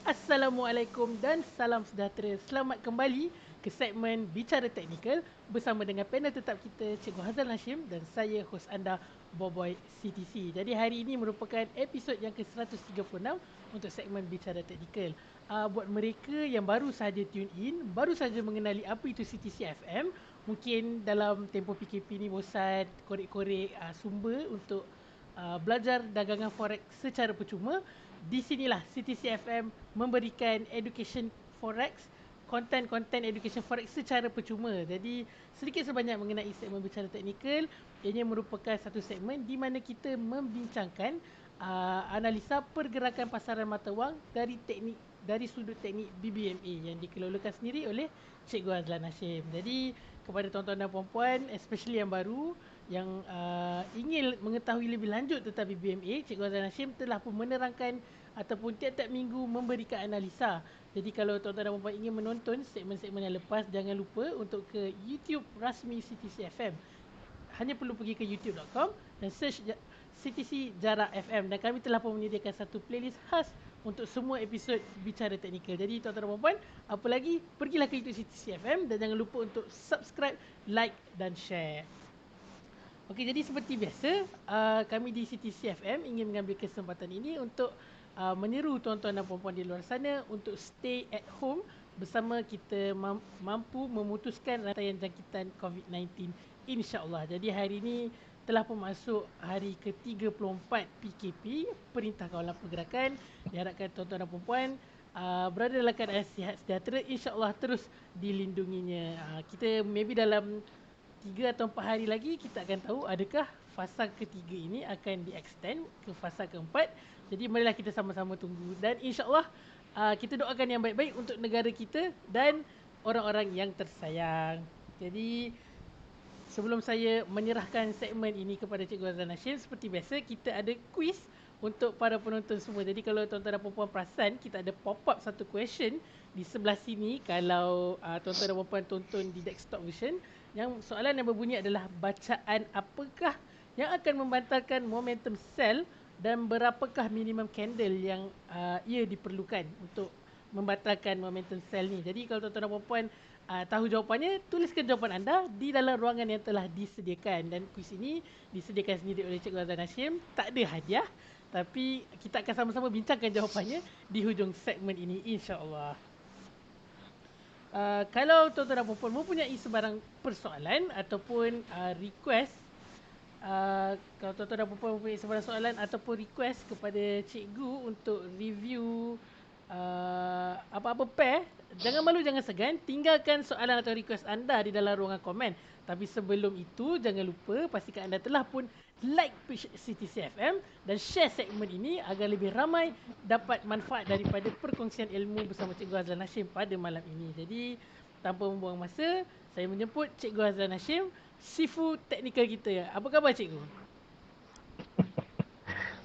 Assalamualaikum dan salam sejahtera. Selamat kembali ke segmen Bicara Teknikal bersama dengan panel tetap kita Cikgu Hazal Hashim dan saya hos anda Boboy CTC. Jadi hari ini merupakan episod yang ke-136 untuk segmen Bicara Teknikal. Buat mereka yang baru saja tune in, baru saja mengenali apa itu CTC FM, mungkin dalam tempoh PKP ni bosan korek-korek sumber untuk belajar dagangan forex secara percuma. Di sinilah CTC FM memberikan education forex, konten-konten education forex secara percuma. Jadi sedikit sebanyak mengenai segmen bicara teknikal, ianya merupakan satu segmen di mana kita membincangkan analisa pergerakan pasaran mata wang dari sudut teknik BBMA yang dikelolakan sendiri oleh Cikgu Azlan Hashim. Jadi kepada tuan-tuan dan puan-puan, especially yang baru, yang ingin mengetahui lebih lanjut tentang BBMA, Cikgu Azlan Hashim telah pun menerangkan ataupun tiap-tiap minggu memberikan analisa. Jadi kalau tuan-tuan dan puan-puan ingin menonton segmen-segmen yang lepas, jangan lupa untuk ke YouTube rasmi CTC FM. Hanya perlu pergi ke youtube.com dan search CTC Jarak FM, dan kami telah pun menyediakan satu playlist khas untuk semua episod Bicara Teknikal. Jadi tuan-tuan dan puan-puan, apa lagi, pergilah ke YouTube CTC FM dan jangan lupa untuk subscribe, like dan share. Okey, jadi seperti biasa, kami di CTC FM ingin mengambil kesempatan ini untuk menyeru tuan-tuan dan puan-puan di luar sana untuk stay at home bersama kita mampu memutuskan rantaian jangkitan COVID-19, insya-Allah. Jadi hari ini telah pun masuk hari ke-34 PKP, Perintah Kawalan Pergerakan. Diharapkan tuan-tuan dan puan-puan berada dalam keadaan sihat sejahtera, insya-Allah terus dilindunginya. Kita maybe dalam 3 atau 4 hari lagi kita akan tahu adakah fasa ketiga ini akan di-extend ke fasa keempat. Jadi marilah kita sama-sama tunggu dan insya-Allah kita doakan yang baik-baik untuk negara kita dan orang-orang yang tersayang. Jadi sebelum saya menyerahkan segmen ini kepada Cikgu Azlan Hashim, seperti biasa kita ada quiz untuk para penonton semua. Jadi kalau tuan-tuan dan puan-puan perasan, kita ada pop-up satu question di sebelah sini kalau tuan-tuan dan puan-puan tonton di desktop version, yang soalan yang berbunyi adalah bacaan apakah yang akan membantalkan momentum sell dan berapakah minimum candle yang ia diperlukan untuk membatalkan momentum sell ni. Jadi kalau tuan-tuan dan puan-puan tahu jawapannya, tuliskan jawapan anda di dalam ruangan yang telah disediakan. Dan kuis ini disediakan sendiri oleh Cikgu Azlan Hashim, tak ada hadiah, tapi kita akan sama-sama bincangkan jawapannya di hujung segmen ini, insya-Allah. Kalau tuan-tuan dan puan-puan mempunyai sebarang persoalan ataupun request, kalau tuan-tuan dan puan-puan mempunyai sebarang soalan ataupun request kepada cikgu untuk review apa-apa pair, jangan malu, jangan segan, tinggalkan soalan atau request anda di dalam ruangan komen. Tapi sebelum itu, jangan lupa pastikan anda telah pun like page CTC FM dan share segmen ini agar lebih ramai dapat manfaat daripada perkongsian ilmu bersama Cikgu Azlan Hashim pada malam ini. Jadi tanpa membuang masa, saya menjemput Cikgu Azlan Hashim, Sifu teknikal kita. Apa khabar cikgu?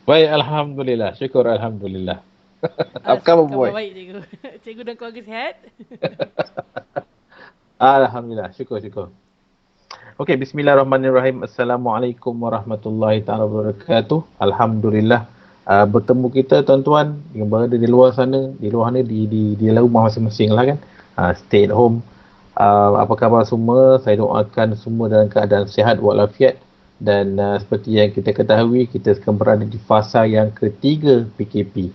Baik, alhamdulillah. Syukur alhamdulillah. Apa khabar boy? Baik cikgu. Cikgu dan keluarga sihat? Alhamdulillah, syukur. Okey, bismillahirrahmanirrahim. Assalamualaikum warahmatullahi taala wabarakatuh. Alhamdulillah bertemu kita tuan-tuan yang berada di luar sana, di rumah masing-masing lah kan. Stay at home. Apa khabar semua? Saya doakan semua dalam keadaan sihat walafiat. Dan seperti yang kita ketahui, kita sekarang berada di fasa yang ketiga PKP.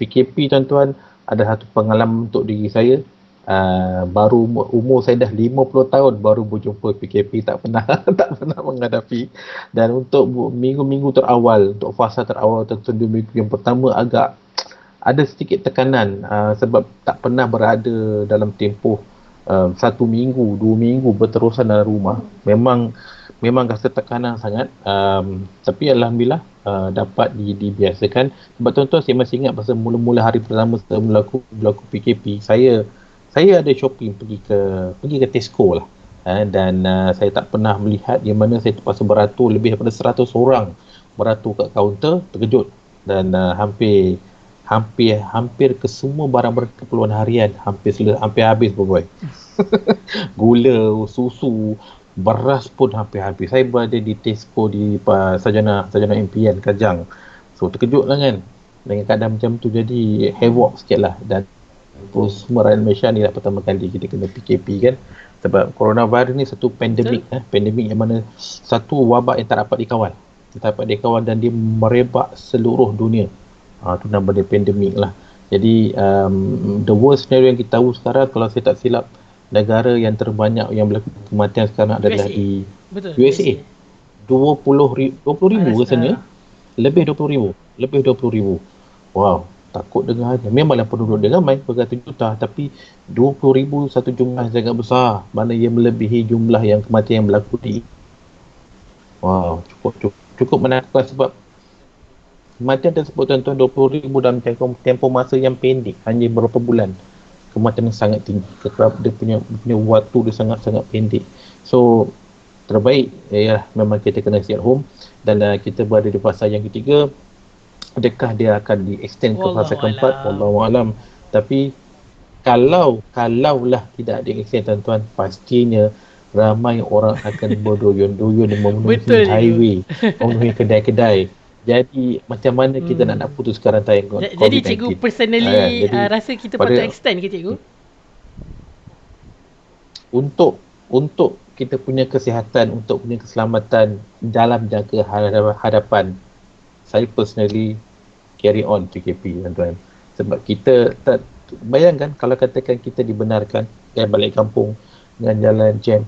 PKP tuan-tuan ada satu pengalaman untuk diri saya. Baru umur saya dah 50 tahun baru berjumpa PKP, tak pernah menghadapi. Dan untuk minggu-minggu terawal, untuk fasa terawal tentu minggu yang pertama agak ada sedikit tekanan sebab tak pernah berada dalam tempoh 1 minggu, 2 minggu berterusan dalam rumah. Memang rasa tekanan sangat, tapi alhamdulillah dapat dibiasakan. Sebab tuan-tuan, saya masih ingat pasal mula-mula hari pertama setelah berlaku PKP, saya ada shopping, pergi ke Tesco lah, dan saya tak pernah melihat di mana saya terpaksa beratur lebih daripada 100 orang beratur kat kaunter, terkejut. Dan hampir ke semua barang keperluan harian hampir habis boy. Gula, susu, beras pun hampir habis. Saya berada di Tesco di Sarjana Impian Kajang. So terkejut lah kan. dengan keadaan macam tu, jadi havoc sikit lah. Dan semua rakyat Malaysia ni dah pertama kali kita kena PKP kan, sebab coronavirus ni satu pandemik, pandemik yang mana satu wabak yang tak dapat dikawal, dan dia merebak seluruh dunia. Tu nama dia pandemik lah. Jadi the worst scenario yang kita tahu sekarang, kalau saya tak silap, negara yang terbanyak yang berlaku kematian sekarang adalah USA. di Betul, USA. 20,000 rasanya. Lebih 20,000. Wow, takut dengarnya. Memanglah penduduk dia ramai, beratus juta, tapi 20,000 satu jumlah yang sangat besar, mana ia melebihi jumlah yang kematian yang berlaku di. Wow, cukup menakutkan, sebab kematian tersebut tuan-tuan 20,000 dalam tempoh masa yang pendek, hanya beberapa bulan. Kematian yang sangat tinggi sebab dia punya waktu dia sangat-sangat pendek. So terbaik ialah memang kita kena stay at home, dan kita berada di fasa yang ketiga. Adakah dia akan di-extend ke fasa keempat? Wallahualam. Tapi kalau lah tidak di-extend tuan-tuan, pastinya ramai orang akan berduyun-duyun memenuhi highway, memenuhi kedai-kedai. Jadi macam mana kita nak putuskan rantai COVID-19? Jadi cikgu personally rasa kita patut extend ke cikgu? Untuk kita punya kesihatan, untuk punya keselamatan dalam jangka hadapan, saya personally carry on PKP tuan-tuan. Sebab kita tak bayangkan kalau katakan kita dibenarkan balik kampung dengan jalan jam,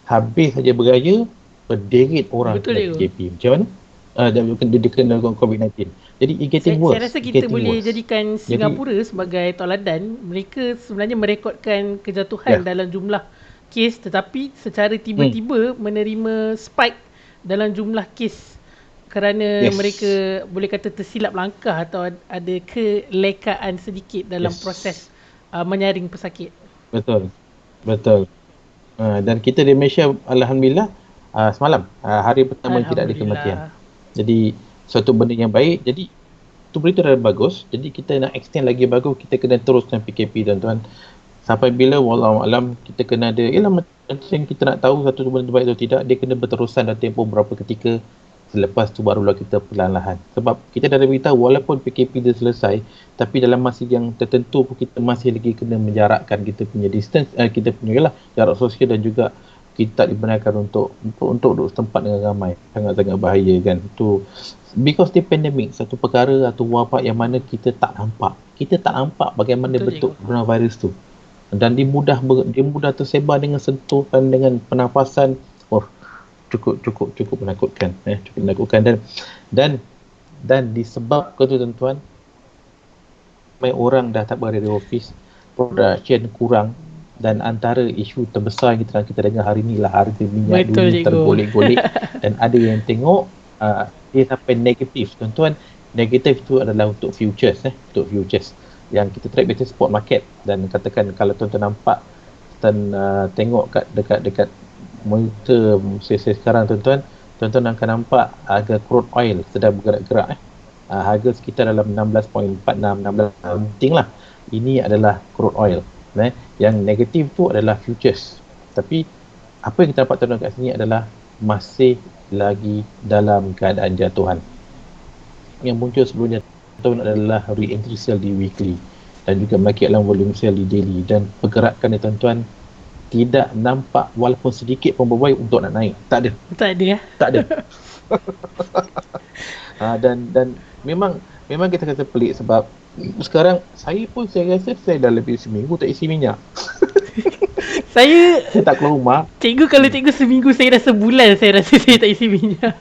habis saja beraya berderet orang kena PKP. Macam mana? Dia kena COVID-19. Jadi getting worse. Saya rasa kita boleh jadikan Singapura sebagai tauladan. Mereka sebenarnya merekodkan kejatuhan dalam jumlah kes, tetapi secara tiba-tiba menerima spike dalam jumlah kes kerana mereka boleh kata tersilap langkah atau ada kelekaan sedikit dalam proses menyaring pesakit. Betul. Dan kita di Malaysia alhamdulillah semalam hari pertama tidak ada kematian. Jadi suatu benda yang baik. Jadi tu berita dah bagus. Jadi kita nak extend lagi bagus, kita kena teruskan PKP tuan-tuan. Sampai bila wallahualam kita kena ada, macam kita nak tahu satu benda baik atau tidak, dia kena berterusan dalam tempoh berapa ketika, selepas tu barulah kita perlahan-lahan. Sebab kita dah beritahu walaupun PKP dah selesai, tapi dalam masa yang tertentu pun kita masih lagi kena menjarakkan kita punya distance, kita punya jarak sosial, dan juga kita tak dibenarkan untuk duduk setempat dengan ramai. Sangat-sangat bahaya kan. Tu because dia pandemik, satu perkara atau wabak yang mana kita tak nampak. Kita tak nampak bagaimana bentuk coronavirus tu. Dan dia mudah tersebar dengan sentuhan, dengan pernafasan. Cukup menakutkan. Cukup menakutkan. Dan disebabkan tu tuan-tuan, ramai orang dah tak berada di office, production kurang. Dan antara isu terbesar yang kita dengar hari ni lah harga minyak dunia tergolek-golek. Dan ada yang tengok dia sampai negatif. Tuan-tuan, negatif tu adalah untuk futures. Untuk futures yang kita track biasanya spot market. Dan katakan kalau tuan-tuan nampak dan tengok dekat monitor sesi sekarang, tuan-tuan akan nampak harga crude oil sedang bergerak-gerak. Harga sekitar dalam 16.46, 16 penting lah. Ini adalah crude oil. Yang negatif tu adalah futures. Tapi apa yang kita dapat tengok kat sini adalah masih lagi dalam keadaan jatuhan. Yang muncul sebelumnya adalah re-entry sell di weekly dan juga market dalam volume sell di daily, dan pergerakan ni tuan-tuan tidak nampak walaupun sedikit pun berbuai untuk nak naik. Tak ada. Dan memang kita kata pelik, sebab sekarang saya rasa saya dah lebih seminggu tak isi minyak. Saya tak keluar rumah. Cikgu, kalau cikgu seminggu, saya dah sebulan saya rasa saya tak isi minyak.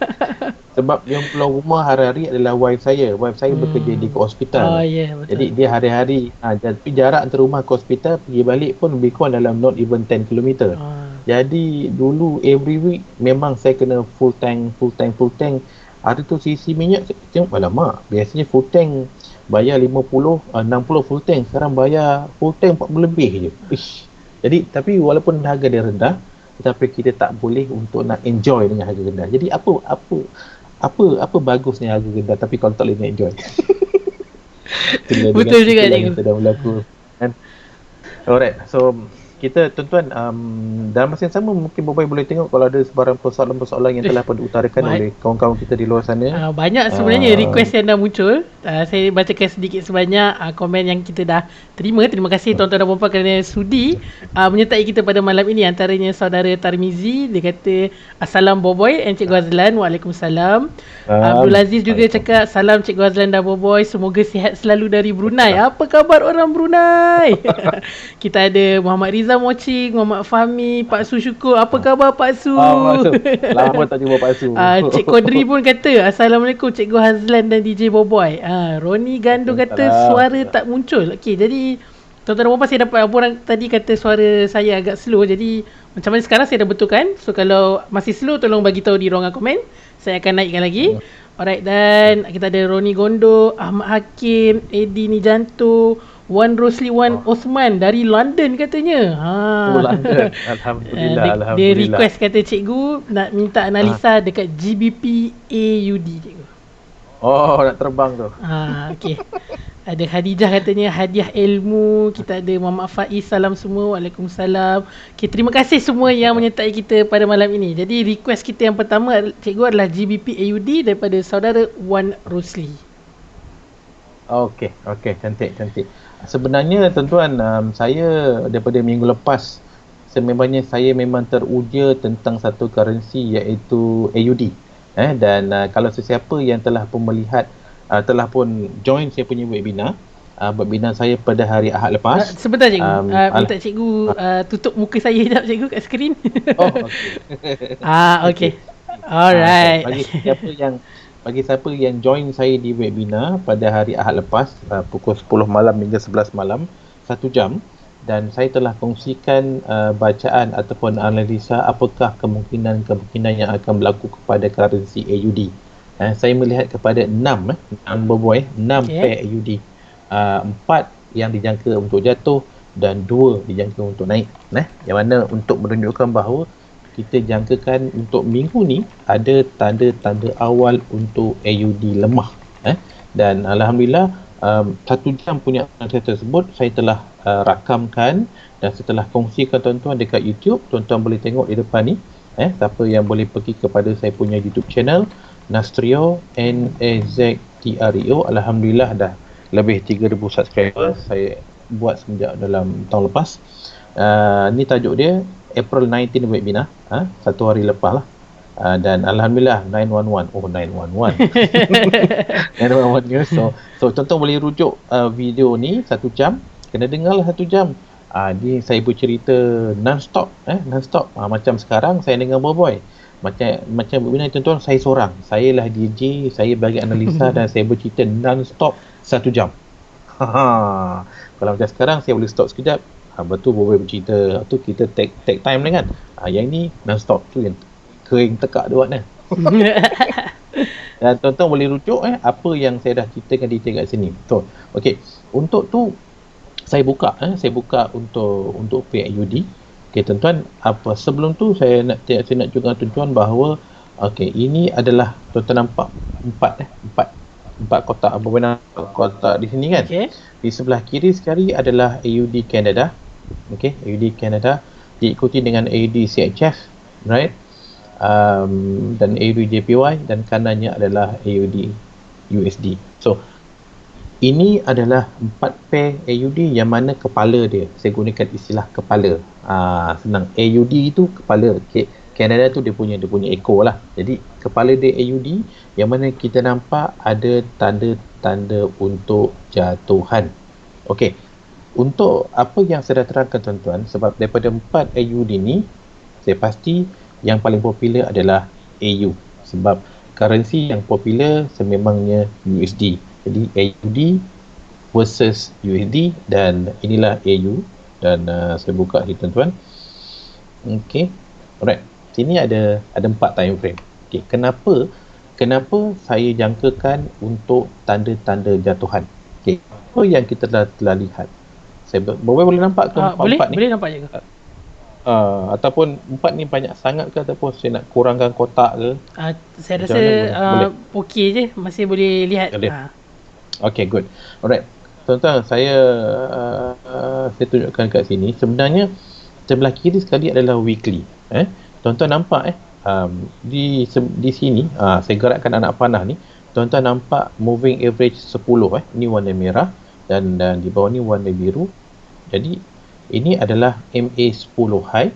Sebab yang keluar rumah hari-hari adalah wife saya. Wife saya bekerja di hospital. Betul. Jadi dia hari-hari, tapi jarak antara rumah ke hospital pergi balik pun lebih kurang dalam not even 10 km. Jadi dulu every week memang saya kena full tank. Hari tu isi minyak, saya tengok alamak, biasanya full tank bayar 60 full tank, sekarang bayar full tank 40 lebih je. Jadi tapi walaupun harga dia rendah, tetapi kita tak boleh untuk nak enjoy dengan harga rendah. Jadi apa bagusnya harga rendah tapi kalau tak boleh nak enjoy. Betul juga cikgu. Sedang berlaku kan. Alright, so kita tuan-tuan dalam masa yang sama mungkin Bobai boleh tengok kalau ada sebarang persoalan-persoalan yang telah diutarakan oleh kawan-kawan kita di luar sana. Banyak sebenarnya request yang dah muncul. Saya bacakan sedikit sebanyak komen yang kita dah terima. Terima kasih tuan-tuan dan puan-puan kerana sudi menyertai kita pada malam ini. Antaranya saudara Tarmizi, dia kata Assalam Boboy and Cikgu Azlan. Waalaikumsalam. Abdul Aziz juga cakap salam Cikgu Azlan dan Boboy, semoga sihat selalu dari Brunei. Apa khabar orang Brunei? Kita ada Muhammad Riza Moching, Muhammad Fahmi, Pak Su Syukur. Apa khabar Pak Su? Lama tak jumpa Pak Su. Cik Kodri pun kata Assalamualaikum Cikgu Hazlan dan DJ Boboy. Roni Gando kata suara tak muncul. Okey, jadi tuan-tuan dan puan-puan, saya dapat laporan tadi kata suara saya agak slow. Jadi macam mana sekarang saya dah betulkan. So kalau masih slow tolong bagi tahu di ruangan komen. Saya akan naikkan lagi. Alright, dan kita ada Roni Gondo, Ahmad Hakim, Eddie Nijanto, Wan Rosli Wan Osman dari London katanya. London. Alhamdulillah. Dia request kata cikgu nak minta analisa dekat GBP AUD cikgu. Oh, nak terbang tu. Okey. Ada Khadijah katanya hadiah ilmu. Kita ada Muhammad Faiz, salam semua. Waalaikumsalam. Okey, terima kasih semua yang menyertai kita pada malam ini. Jadi request kita yang pertama cikgu adalah GBP AUD daripada saudara Wan Rosli. Okey, cantik. Sebenarnya tuan-tuan, saya daripada minggu lepas sememangnya saya memang teruja tentang satu currency iaitu AUD. Dan kalau sesiapa yang telah pun melihat, telah pun join saya punya webinar saya pada hari Ahad lepas. Sebentar cikgu, minta cikgu tutup muka saya sekejap cikgu kat skrin. Okey. Alright. Bagi siapa yang join saya di webinar pada hari Ahad lepas pukul 10 malam hingga 11 malam, 1 jam, dan saya telah kongsikan bacaan ataupun analisa apakah kemungkinan yang akan berlaku kepada currency AUD. Saya melihat kepada 6 pair AUD. 4 yang dijangka untuk jatuh dan 2 dijangka untuk naik. Yang mana untuk menunjukkan bahawa kita jangkakan untuk minggu ni ada tanda-tanda awal untuk AUD lemah. Dan alhamdulillah 1 jam punya analisa tersebut saya telah rakamkan dan setelah kongsikan tuan-tuan dekat YouTube. Tuan-tuan boleh tengok di depan ni. Siapa yang boleh pergi kepada saya punya YouTube channel Nastrio, Naztreo. Alhamdulillah dah lebih 3,000 subscriber saya buat semenjak dalam tahun lepas. Ni tajuk dia April 19 webinar, 1 hari lepas lah. Dan alhamdulillah 911. 911 news. So tuan-tuan boleh rujuk video ni 1 jam. Kena dengarlah 1 jam. Ni saya bercerita non-stop. Macam sekarang saya dengan Boboy. Macam webinar tuan-tuan, saya seorang. Saya lah DJ, saya bagi analisa dan saya bercerita non-stop 1 jam. Kalau macam sekarang saya boleh stop sekejap. Betul Boboy bercerita tu, kita take time lah kan. Yang ni non-stop tu yang kering tekak dia buat kan. Dan tuan-tuan boleh rujuk apa yang saya dah ceritakan kat sini. Betul. Okey. Untuk tu saya buka untuk PAUD. Okey tuan-tuan, sebelum tu saya nak juga tuan-tuan bahawa ini adalah tuan-tuan nampak empat kotak kotak di sini kan. Okay. Di sebelah kiri sekali adalah AUD Canada. Okey, AUD Canada diikuti dengan AUD CHF, right? Dan AUD JPY, dan kanannya adalah AUD USD. So ini adalah 4 pair AUD yang mana kepala dia, saya gunakan istilah kepala. Senang, AUD itu kepala. Okay. Canada tu dia punya ekor lah. Jadi kepala dia AUD yang mana kita nampak ada tanda-tanda untuk jatuhan. Okey. Untuk apa yang saya dah terangkan tuan-tuan, sebab daripada 4 AUD ni saya pasti yang paling popular adalah AU, sebab currency yang popular sememangnya USD. Jadi AUD versus USD, dan inilah AU, dan saya buka ni tuan-tuan. Okey. Alright. Sini ada 4 time frame. Okey, kenapa saya jangkakan untuk tanda-tanda jatuhan? Okey, apa yang kita telah lihat? Saya boleh nampak ke empat ni? Boleh nampak je ke? Ataupun 4 ni banyak sangat ke, ataupun saya nak kurangkan kotak ke? Saya rasa okey je, masih boleh lihat. Okay, good. Alright. Tuan-tuan, saya tunjukkan kat sini. Sebenarnya sebelah kiri sekali adalah weekly. Tuan-tuan nampak di sini saya gerakkan anak panah ni, tuan-tuan nampak moving average 10 ni warna merah dan di bawah ni warna biru. Jadi ini adalah MA10 high,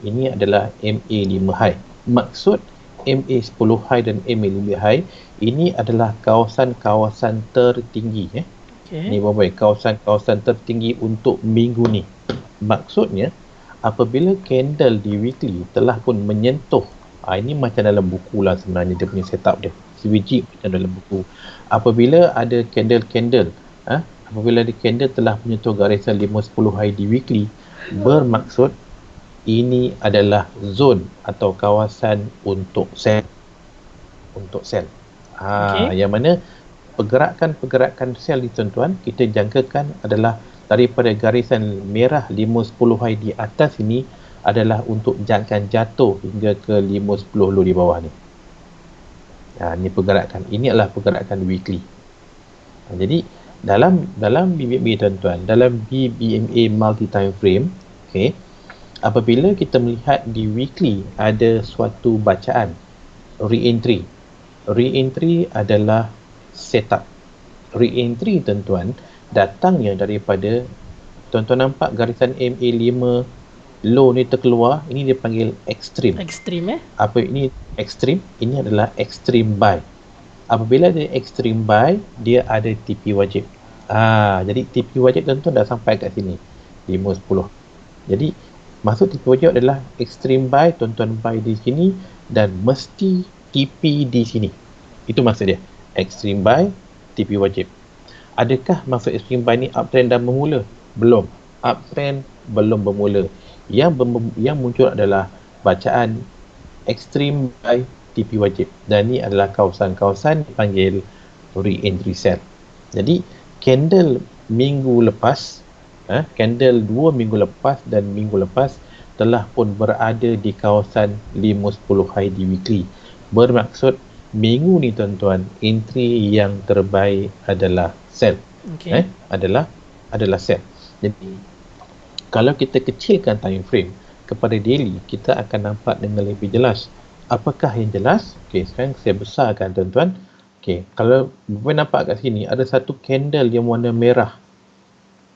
ini adalah MA5 high. Maksud MA10 high dan MA5 high ini adalah kawasan-kawasan tertinggi Ni boy, kawasan-kawasan tertinggi untuk minggu ni. Maksudnya apabila candle di weekly telah pun menyentuh, ini macam dalam buku lah sebenarnya dia punya setup dia. Sebiji macam dalam buku. Apabila ada candle-candle, apabila ada candle telah menyentuh garisan 5-10 high di weekly, bermaksud ini adalah zone atau kawasan untuk sell. Yang mana pergerakan sell ni tuan-tuan, kita jangkakan adalah daripada garisan merah 5-10 high di atas ini adalah untuk jangkaan jatuh hingga ke 5-10 low di bawah ni. Ini pergerakan. Ini adalah pergerakan weekly. Jadi dalam BBMA tuan-tuan, dalam BBMA multi time frame, apabila kita melihat di weekly ada suatu bacaan re-entry. Re-entry adalah setup. Re-entry tuan-tuan datangnya daripada, tuan-tuan nampak garisan MA5 low ni terkeluar, ini dia panggil extreme. Apa ini extreme? Ini adalah extreme buy. Apabila dia extreme buy, dia ada TP wajib. Jadi TP wajib tuan-tuan dah sampai kat sini 5-10. Jadi maksud TP wajib adalah extreme buy, tuan-tuan buy di sini dan mesti TP di sini. Itu maksud dia. Extreme buy, TP wajib. Adakah maksud extreme buy ni uptrend dah bermula? Belum. Uptrend belum bermula. Yang muncul adalah bacaan extreme buy, TP wajib. Dan ni adalah kawasan-kawasan dipanggil re-entry sell. Jadi candle minggu lepas, candle 2 minggu lepas dan minggu lepas telah pun berada di kawasan 5-10 high di weekly. Bermaksud minggu ni tuan-tuan, entry yang terbaik adalah sell. Adalah sell. Jadi kalau kita kecilkan time frame kepada daily, kita akan nampak dengan lebih jelas. Apakah yang jelas? Sekarang saya besarkan tuan-tuan. Kalau boleh nampak kat sini ada satu candle yang warna merah.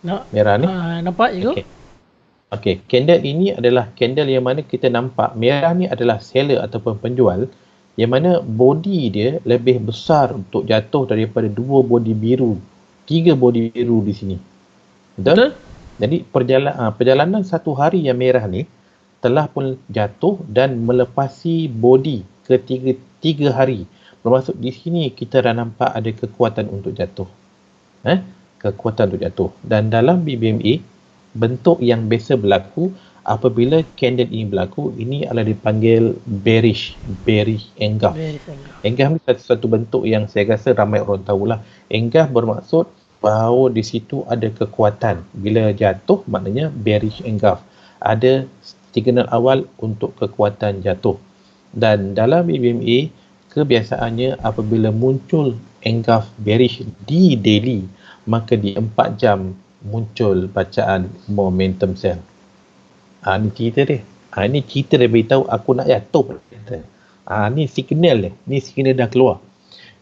Merah ni. Nampak je. Candle ini adalah candle yang mana kita nampak merah ni adalah seller ataupun penjual, yang mana body dia lebih besar untuk jatuh daripada 2 body biru, 3 body biru di sini. Betul? Jadi perjalanan satu hari yang merah ni telah pun jatuh dan melepasi body ke 3 hari. Bermaksud di sini kita dah nampak ada kekuatan untuk jatuh. Kekuatan untuk jatuh. Dan dalam BBMA, bentuk yang biasa berlaku apabila candle ini berlaku, ini adalah dipanggil bearish engulf. Engulf ni satu bentuk yang saya rasa ramai orang tahulah. Engulf bermaksud bahawa di situ ada kekuatan. Bila jatuh maknanya bearish engulf. Ada signal awal untuk kekuatan jatuh. Dan dalam BBMA, kebiasaannya apabila muncul engulf bearish di daily, maka di 4 jam muncul bacaan momentum sell. Ni cerita dia. Ni cerita dia beritahu aku nak jatuh. Ni signal dia. Ni signal dah keluar.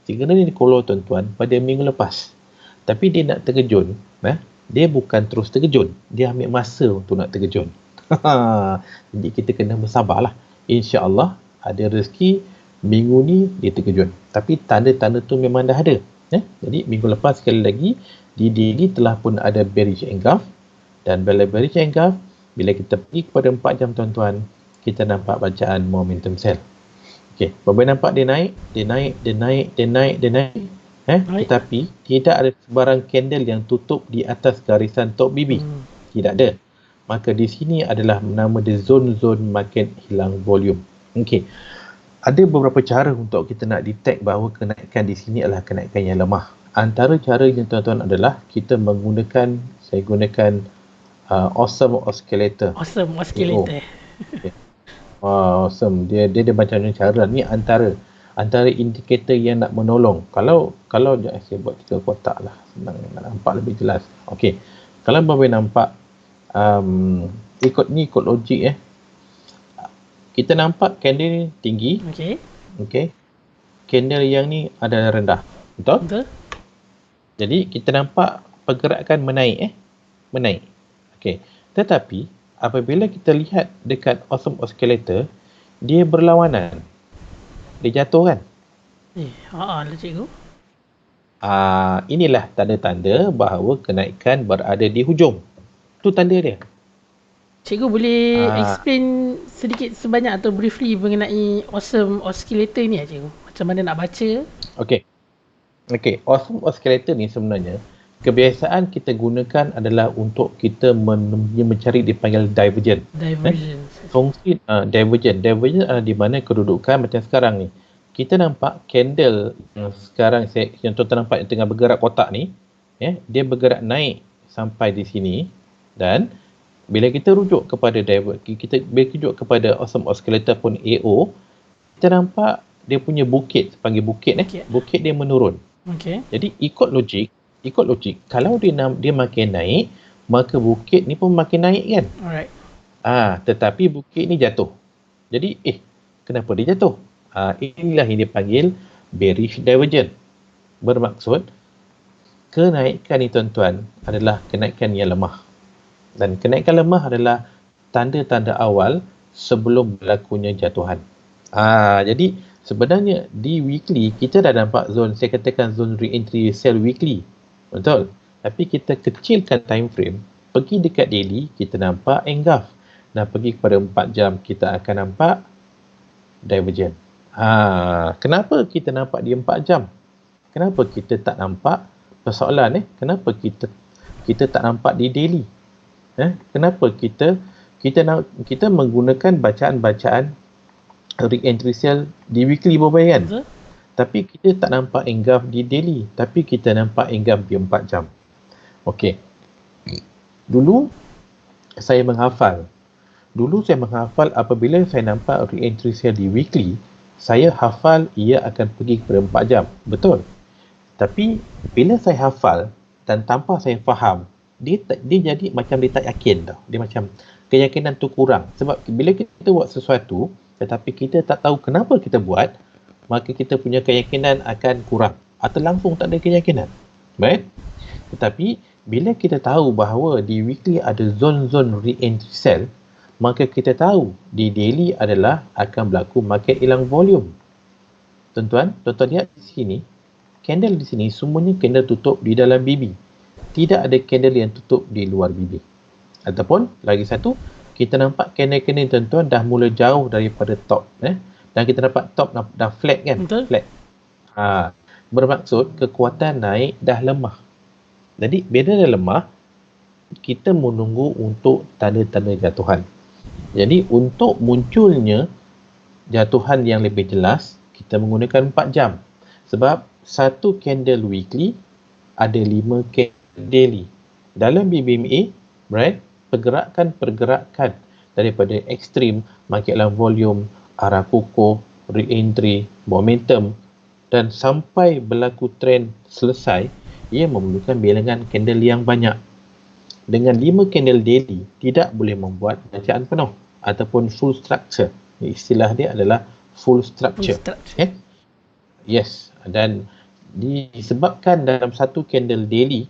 Signal ni keluar tuan-tuan pada minggu lepas. Tapi dia nak terkejun. Dia bukan terus terkejun. Dia ambil masa untuk nak terkejun. Jadi kita kena bersabarlah. InsyaAllah ada rezeki minggu ni dia terkejun. Tapi tanda-tanda tu memang dah ada. Jadi minggu lepas sekali lagi di daily telah pun ada bearish engulf. Dan bila bearish engulf, bila kita pergi kepada 4 jam tuan-tuan, kita nampak bacaan momentum sell. Berapa nampak dia naik. Tetapi tidak ada sebarang candle yang tutup di atas garisan top BB. Tidak ada. Maka di sini adalah nama dia zone market hilang volume. Ada beberapa cara untuk kita nak detect bahawa kenaikan di sini adalah kenaikan yang lemah. Antara cara yang tuan-tuan adalah kita saya gunakan Awesome Oscillator. Awesome. Dia macam cara ni antara indikator yang nak menolong. Kalau saya buat 3 kotak lah, senang nak nampak lebih jelas. Kalau boleh nampak ikut logik Kita nampak candle ni tinggi, okey. Candle yang ni ada rendah. Betul? Betul. Jadi kita nampak pergerakan menaik menaik. Okey. Tetapi apabila kita lihat dekat awesome oscillator, dia berlawanan. Dia jatuh kan? Lah cikgu. Inilah tanda-tanda bahawa kenaikan berada di hujung. Itu tanda dia. Cikgu boleh explain sedikit sebanyak atau briefly mengenai awesome oscillator ni cikgu? Macam mana nak baca? Okey, awesome oscillator ni sebenarnya kebiasaan kita gunakan adalah untuk kita mencari dipanggil divergent. Fungsi divergent adalah di mana kedudukan macam sekarang ni. Kita nampak candle yang sekarang yang tuan-tuan nampak yang tengah bergerak kotak ni, dia bergerak naik sampai di sini, dan bila kita rujuk kepada awesome oscillator pun AO, kita nampak dia punya bukit, panggil bukit bukit dia menurun. Jadi ikut logik, kalau dia makin naik, maka bukit ni pun makin naik kan? Alright. Tetapi bukit ni jatuh. Jadi kenapa dia jatuh? Inilah yang dipanggil bearish divergent. Bermaksud kenaikan ni tuan-tuan adalah kenaikan yang lemah. Dan kenaikan lemah adalah tanda-tanda awal sebelum berlakunya jatuhan. Jadi sebenarnya di weekly kita dah nampak zone, saya katakan zone re-entry sell weekly. Betul? Tapi kita kecilkan time frame, pergi dekat daily kita nampak engulf. Dan pergi kepada 4 jam kita akan nampak divergent. Kenapa kita nampak di 4 jam? Kenapa kita tak nampak persoalan kenapa kita tak nampak di daily? Kenapa kita menggunakan bacaan-bacaan re-entry sell di weekly kan? Tapi kita tak nampak engulf di daily, tapi kita nampak engulf di 4 jam. Okey. Dulu saya menghafal apabila saya nampak re-entry sell di weekly, saya hafal ia akan pergi kepada 4 jam. Betul. Tapi bila saya hafal dan tanpa saya faham, dia jadi macam dia tak yakin tau. Dia macam keyakinan tu kurang. Sebab bila kita buat sesuatu tetapi kita tak tahu kenapa kita buat, maka kita punya keyakinan akan kurang atau langsung tak ada keyakinan. Baik? Tetapi bila kita tahu bahawa di weekly ada zone-zone re-entry sell, maka kita tahu di daily adalah akan berlaku market hilang volume. Tuan-tuan lihat di sini, candle di sini semuanya candle tutup di dalam BB. Tidak ada candle yang tutup di luar BB. Ataupun lagi satu, kita nampak candle-candle tuan-tuan dah mula jauh daripada top. Dan kita nampak top dah flat kan? Betul. Flat. Bermaksud kekuatan naik dah lemah. Jadi bila dah lemah, kita menunggu untuk tanda-tanda jatuhan. Jadi untuk munculnya jatuhan yang lebih jelas, kita menggunakan 4 jam. Sebab satu candle weekly ada 5 candle daily. Dalam BBMA, right, pergerakan daripada ekstrim, market dalam volume, arah kukuh, re-entry, momentum dan sampai berlaku trend selesai, ia memerlukan bilangan candle yang banyak. Dengan 5 candle daily, tidak boleh membuat bacaan penuh ataupun full structure. Istilah dia adalah full structure. Yes. Dan disebabkan dalam satu candle weekly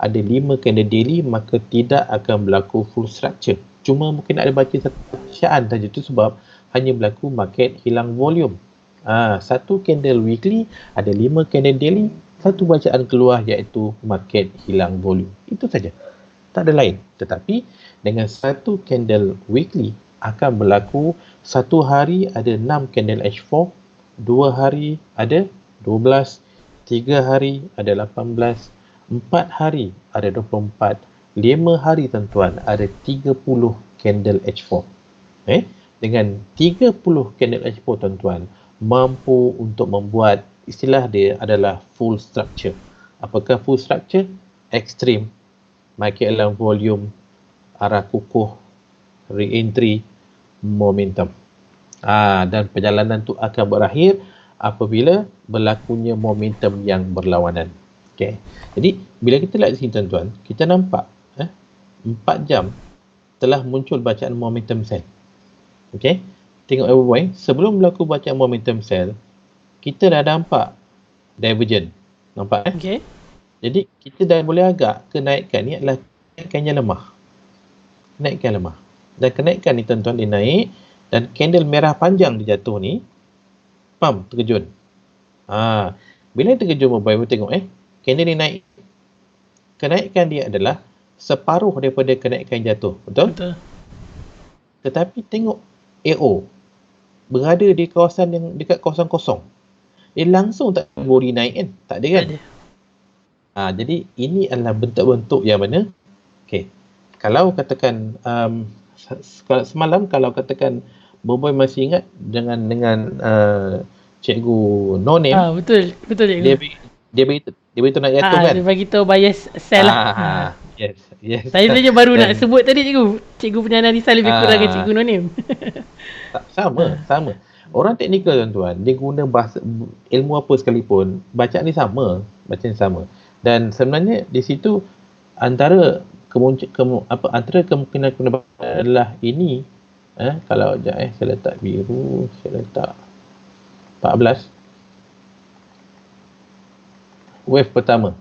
ada 5 candle daily, maka tidak akan berlaku full structure. Cuma mungkin ada baca satu bacaan saja, itu sebab hanya berlaku market hilang volume. Satu candle weekly ada 5 candle daily, satu bacaan keluar iaitu market hilang volume. Itu saja. Tak ada lain. Tetapi dengan satu candle weekly akan berlaku satu hari ada 6 candle H4, 2 hari ada 12, 3 hari ada 18, 4 hari ada 24, 5 hari tuan-tuan ada 30 candle H4. Dengan 30 candle H4 tuan-tuan mampu untuk membuat, istilah dia adalah full structure. Apakah full structure? Extreme, market dalam volume, arah kukuh, re-entry, momentum. Dan perjalanan tu akan berakhir apabila berlakunya momentum yang berlawanan. Okay. Jadi bila kita lihat di sini tuan-tuan, kita nampak 4 jam telah muncul bacaan momentum sell. Okey. Tengok boy, sebelum berlaku bacaan momentum sell, kita dah nampak divergent. Nampak Okey. Jadi kita dah boleh agak kenaikan ni adalah kenaikan yang lemah. Kenaikan lemah. Dan kenaikan ni tuan-tuan dia naik dan candle merah panjang dia jatuh ni, pam, terkejun. Bila terkejun boy, tengok candle ni naik. Kenaikan dia adalah separuh daripada kenaikan jatuh. Betul? Betul. Tetapi tengok AO berada di kawasan yang dekat kawasan kosong. Dia langsung tak body naik kan? Tak ada kan? Tak ada. Jadi ini adalah bentuk-bentuk yang mana kalau katakan semalam kalau katakan Boboy masih ingat dengan cikgu No Name, betul cikgu. Dia beritahu nak jatuh kan? Dia bagi tahu bias sell lah. Yes. Saya sebenarnya baru nak sebut tadi cikgu punya analisa lebih kurang dengan cikgu No Name. Sama. Orang teknikal tuan-tuan, dia guna bahasa ilmu apa sekalipun, bacaan ni sama. Dan sebenarnya di situ antara kemungkinan adalah ini kalau saya letak biru, saya letak 14 wave pertama.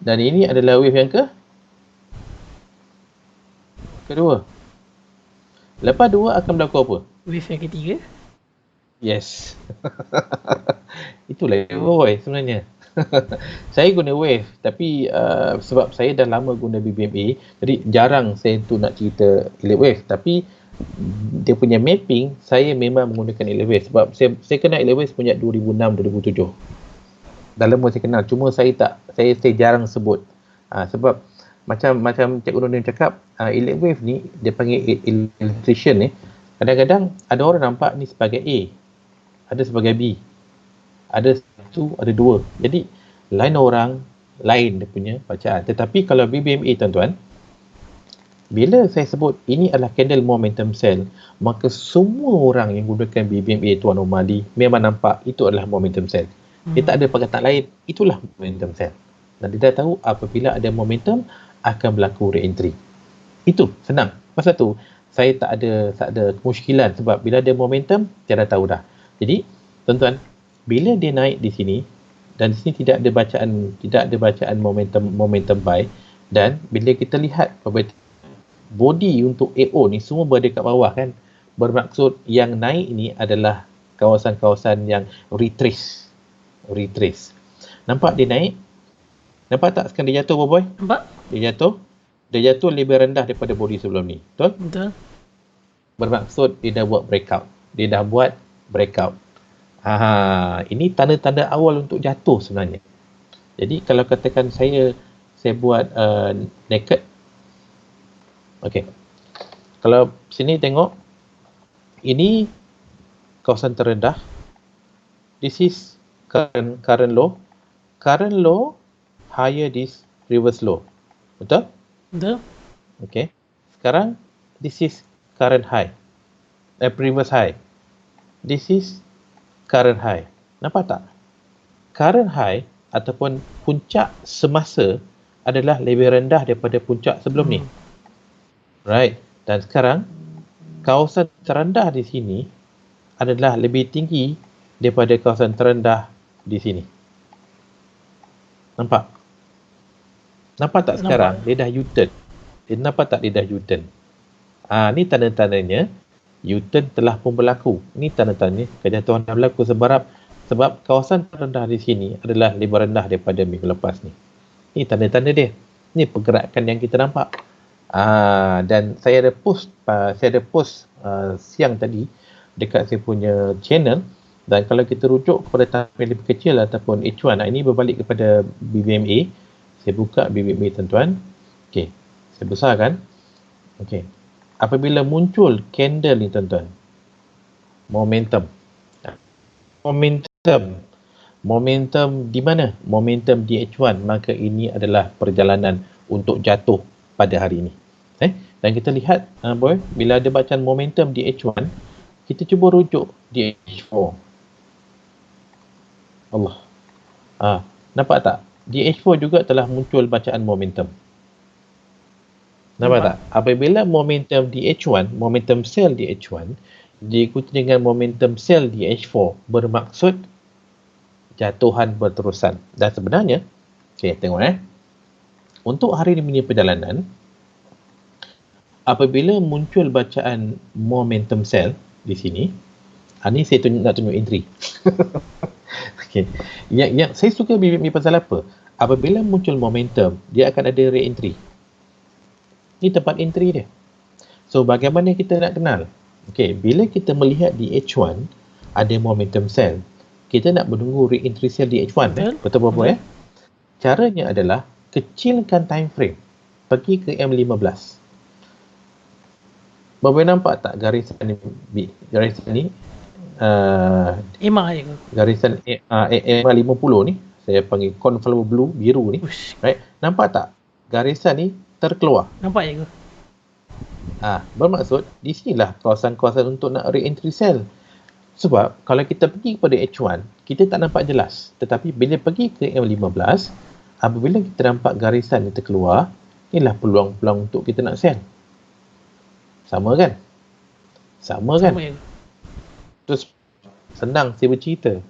Dan ini adalah wave yang kedua. Lepas dua akan berlaku apa? Wave yang ketiga. Yes. Itulah boy sebenarnya. Saya guna wave tapi sebab saya dah lama guna BBMA, jadi jarang saya tu nak cerita elite wave, tapi dia punya mapping saya memang menggunakan elite wave sebab saya kenal elite wave sejak 2006 2007. Dah lama saya kenal, cuma saya jarang sebut. Sebab macam Cikgu Nurin cakap, elite wave ni dia panggil illustration ni. Kadang-kadang ada orang nampak ni sebagai A, ada sebagai B, ada satu, ada dua. Jadi lain orang, lain dia punya bacaan. Tetapi kalau BBMA tuan-tuan, bila saya sebut ini adalah candle momentum sell, maka semua orang yang gunakan BBMA Tuan Omadi memang nampak itu adalah momentum sell. Dia tak ada perkataan lain, itulah momentum sell. Dan dia dah tahu apabila ada momentum akan berlaku re-entry. Itu senang. Pasal tu saya tak ada kemusykilan sebab bila ada momentum saya dah tahu dah. Jadi tuan-tuan, bila dia naik di sini dan di sini tidak ada bacaan momentum buy, dan bila kita lihat body untuk AO ni semua berada kat bawah kan, bermaksud yang naik ini adalah kawasan-kawasan yang retrace. Nampak dia naik? Nampak tak sekarang dia jatuh boy? Nampak? Dia jatuh lebih rendah daripada body sebelum ni. Betul? Bermaksud dia dah buat breakout. Ini tanda-tanda awal untuk jatuh sebenarnya. Jadi kalau katakan saya buat naked. Okey. Kalau sini tengok, ini kawasan terendah. This is current low. Current low higher this previous low. Betul? Okey. Sekarang this is current high. Previous high. This is current high. Nampak tak? Current high ataupun puncak semasa adalah lebih rendah daripada puncak sebelum ni. Right. Dan sekarang kawasan terendah di sini adalah lebih tinggi daripada kawasan terendah di sini. Nampak? Nampak tak sekarang? Dia dah U-turn. Nampak tak dia dah U-turn? Ni tanda-tandanya U-turn telah pun berlaku. Ni tanda-tandanya kejatuhan dah berlaku sebab kawasan terendah di sini adalah lebih rendah daripada minggu lepas ni. Ni tanda-tanda dia. Ni pergerakan yang kita nampak. Dan saya ada post siang tadi dekat saya punya channel, dan kalau kita rujuk kepada tahap yang lebih kecil ataupun H1, ini berbalik kepada BBMA. Saya buka BBMA tuan-tuan. Okey, saya besarkan. Okey. Apabila muncul candle ni tuan-tuan, momentum di mana? Momentum di H1, maka ini adalah perjalanan untuk jatuh pada hari ini. Dan kita lihat bila ada bacaan momentum di H1, kita cuba rujuk di H4. Allah. Nampak tak? di H4 juga telah muncul bacaan momentum. Nampak tak? Apabila momentum di H1, momentum sel di H1 diikuti dengan momentum sel di H4, bermaksud jatuhan berterusan. Dan sebenarnya, okay, tengok untuk hari ini punya perjalanan, apabila muncul bacaan momentum sel di sini, ni saya nak tunjuk entry. Okay. Yang saya suka bimbing pasal apa? Apabila muncul momentum, dia akan ada re-entry. Ini tempat entry dia. So, bagaimana kita nak kenal? Okay, bila kita melihat di H1 ada momentum cell, kita nak menunggu re-entry cell di H1. Betul apa? Caranya adalah kecilkan time frame. Pergi ke M15. Bapak nampak tak garisan ni? EMA je ke? Garisan EMA 50 ni, saya panggil cornflower blue, biru ni. Right? Nampak tak? Garisan ni terkeluar. Nampak je ke? Bermaksud di sinilah kawasan-kawasan untuk nak re-entry cell. Sebab kalau kita pergi kepada H1, kita tak nampak jelas. Tetapi bila pergi ke M15, apabila kita nampak garisan yang terkeluar, inilah peluang-peluang untuk kita nak sell. Sama kan? Sama kan? Sama. Terus senang saya bercerita.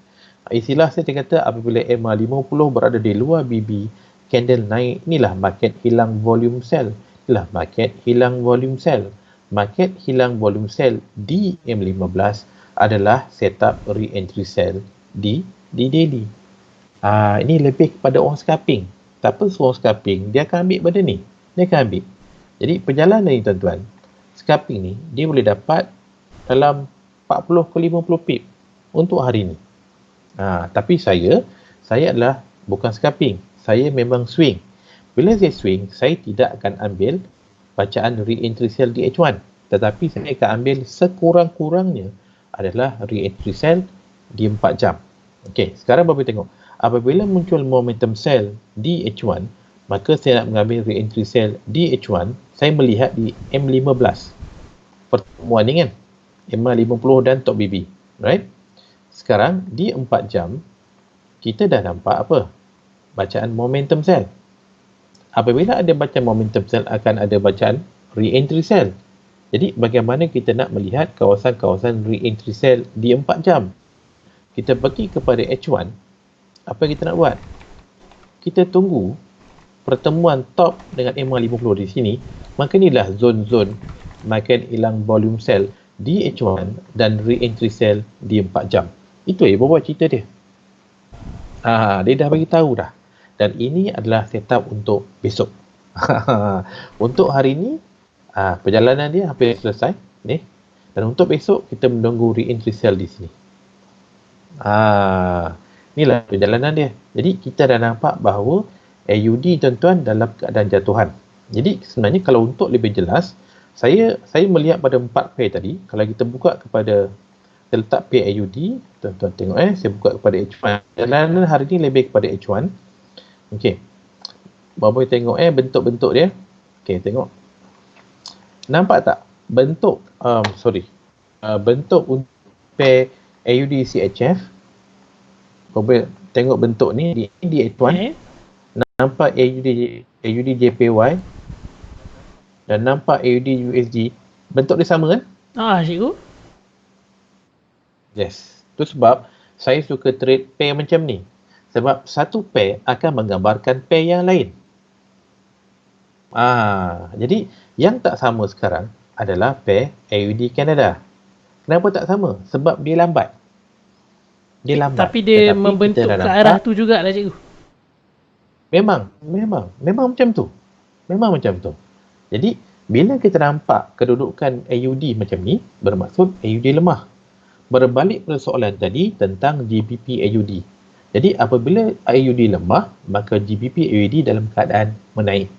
Istilah saya kata apabila EMA 50 berada di luar BB, candle naik, inilah market hilang volume sell. Inilah market hilang volume sell. Market hilang volume sell di M15 adalah setup re-entry sell di daily. Ini lebih kepada orang scalping. Tak apa orang scalping, dia akan ambil benda ni. Dia akan ambil. Jadi perjalanan ni tuan-tuan, scalping ni dia boleh dapat dalam 40 ke 50 pip untuk hari ni. Tapi saya adalah bukan scalping. Saya memang swing. Bila saya swing, saya tidak akan ambil bacaan re-entry sell di H1. Tetapi saya akan ambil sekurang-kurangnya adalah re-entry sell di 4 jam. Okey, sekarang Bapak tengok. Apabila muncul momentum sell di H1, maka saya nak mengambil re-entry sell di H1. Saya melihat di M15. Pertemuan ni kan? M50 dan top BB. Right? Sekarang di 4 jam, kita dah nampak apa? Bacaan momentum sell. Apabila ada bacaan momentum sell, akan ada bacaan re-entry sell. Jadi bagaimana kita nak melihat kawasan-kawasan re-entry sell di 4 jam? Kita pergi kepada H1, apa yang kita nak buat? Kita tunggu pertemuan top dengan M50 di sini, maka inilah zon-zon market hilang volume sell di H1 dan re-entry sell di 4 jam. Itu bawa cerita dia. Dia dah bagi tahu dah. Dan ini adalah setup untuk besok. Untuk hari ni, perjalanan dia hampir selesai. Dan untuk besok, kita menunggu re-entry sell di sini. Inilah perjalanan dia. Jadi, kita dah nampak bahawa AUD tuan-tuan dalam keadaan jatuhan. Jadi, sebenarnya kalau untuk lebih jelas, saya melihat pada 4 pair tadi. Kalau kita buka kepada, kita letak pair AUD, tuan-tuan tengok saya buka kepada H1. Perjalanan hari ni lebih kepada H1. Okey. Bapak tengok bentuk-bentuk dia. Okey, tengok. Nampak tak? Bentuk bentuk untuk pair AUD CHF. Bapak tengok bentuk ni di H1. Nampak AUD JPY dan nampak AUD USD. Bentuk dia sama kan? Cikgu. Yes. Itu sebab saya suka trade pair macam ni. Sebab satu pair akan menggambarkan pair yang lain. Jadi yang tak sama sekarang adalah pair AUD Canada. Kenapa tak sama? Sebab dia lambat. Tapi dia membentuk ke arah tu jugalah cikgu. Memang macam tu. Memang macam tu. Jadi bila kita nampak kedudukan AUD macam ni, bermaksud AUD lemah. Berbalik pada soalan tadi tentang GBP AUD. Jadi apabila AUD lemah, maka GBP AUD dalam keadaan menaik.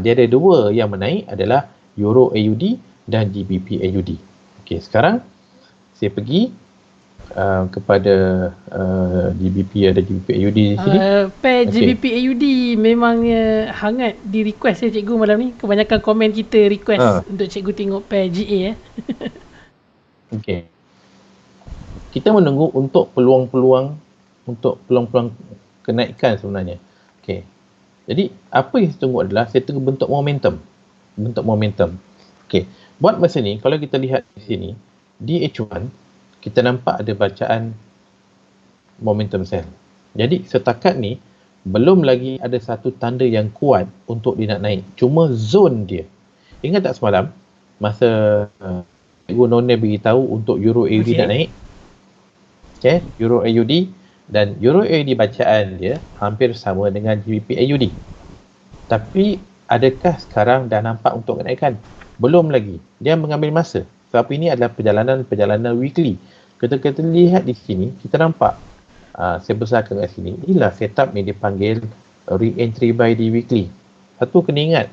Dia ada dua yang menaik adalah Euro AUD dan GBP AUD. Okey, sekarang saya pergi kepada GBP, ada GBP AUD di sini. Pair GBP AUD memangnya hangat di request cikgu malam ni. Kebanyakan komen kita request untuk cikgu tengok pair GA Okey. Kita menunggu untuk peluang-peluang kenaikan sebenarnya. Okey. Jadi apa yang saya tunggu adalah saya tengah bentuk momentum. Okey. Buat masa ni kalau kita lihat di sini di H1 kita nampak ada bacaan momentum sell. Jadi setakat ni belum lagi ada satu tanda yang kuat untuk dia nak naik. Cuma zone dia. Ingat tak semalam masa Cikgu Nonel beritahu untuk Euro AUD nak naik? Okay, Euro AUD dan Euro AUD bacaan dia hampir sama dengan GBP AUD. Tapi adakah sekarang dah nampak untuk kenaikan? Belum lagi. Dia mengambil masa. Sebab ini adalah perjalanan weekly. Kita lihat di sini, kita nampak saya besarkan kat sini. Inilah setup yang dipanggil re-entry buy di weekly. Satu kena ingat,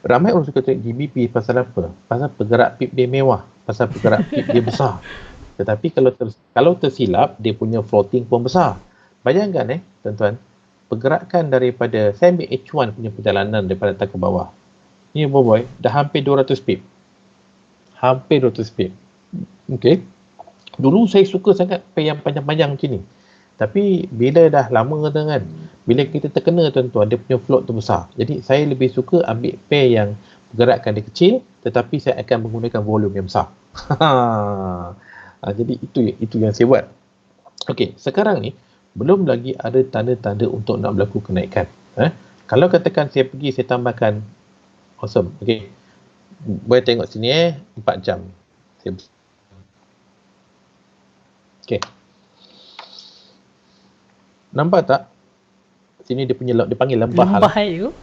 ramai orang suka trade GBP pasal apa? Pasal pergerak pip dia mewah, pasal pergerak pip dia besar. Tetapi kalau tersilap, dia punya floating pun besar. Bayangkan tuan-tuan, pergerakan daripada saya ambil H1 punya perjalanan daripada atas ke bawah. Ni boy, dah hampir 200 pip. Hampir 200 pip. Okey. Dulu saya suka sangat pay yang panjang-panjang macam ni. Tapi bila dah lama kan, bila kita terkena tuan-tuan, dia punya float tu besar. Jadi saya lebih suka ambil pair yang pergerakan dia kecil, tetapi saya akan menggunakan volume yang besar. Jadi itu yang saya buat. Okey, sekarang ni belum lagi ada tanda-tanda untuk nak berlaku kenaikan. Kalau katakan saya pergi, saya tambahkan awesome. Okey. Boleh tengok sini 4 jam. Okey. Nampak tak? Sini dia panggil lembah. Lembah tu.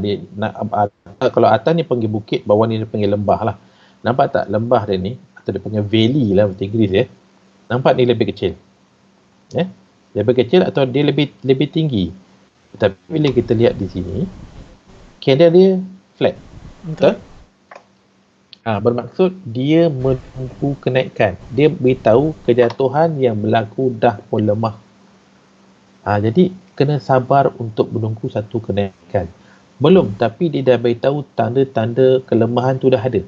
Dia kalau atas ni panggil bukit, bawah ni dia panggil lembah lah. Nampak tak lembah dia ni? Atau dia panggil valley lah bahasa Inggeris ya. Nampak ni lebih kecil. Lebih kecil atau dia lebih tinggi. Tapi bila kita lihat di sini, candle dia flat. Betul? Bermaksud dia menunggu kenaikan. Dia beritahu kejatuhan yang berlaku dah pun lemah. Jadi kena sabar untuk menunggu satu kenaikan. Belum, tapi dia dah beritahu tanda-tanda kelemahan tu dah ada.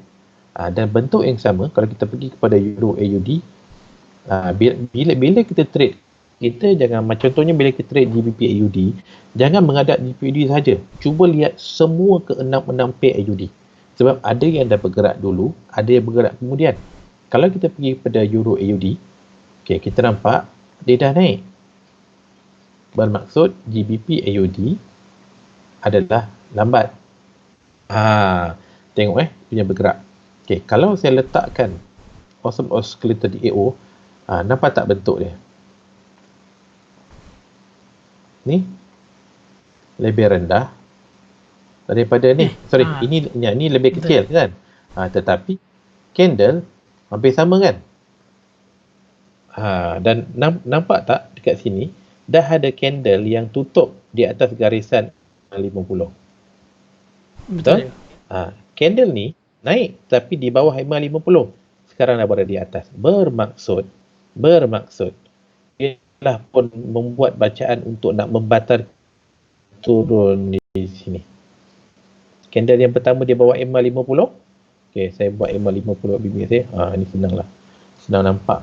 Dan bentuk yang sama kalau kita pergi kepada Euro AUD, bila kita trade, kita jangan, contohnya bila kita trade GBP AUD, jangan menghadap GBP AUD saja. Cuba lihat semua ke-6 pair AUD. Sebab ada yang dah bergerak dulu, ada yang bergerak kemudian. Kalau kita pergi kepada Euro AUD, kita nampak dia dah naik. Bermaksud GBP AUD adalah lambat. Tengok punya bergerak. Kalau saya letakkan Awesome Oscillator di AO, nampak tak bentuk dia? Ni lebih rendah daripada ni. Ini lebih kecil kan? Tetapi candle hampir sama kan? Dan nampak tak dekat sini dah ada candle yang tutup di atas garisan 50. Betul? Candle ni naik tapi di bawah 50. Sekarang dah berada di atas. Bermaksud dia telah pun membuat bacaan untuk nak membatalkan turun di sini. Candle yang pertama di bawah M50. Saya buat M50 bibir saya. Ni senang lah. Senang nampak.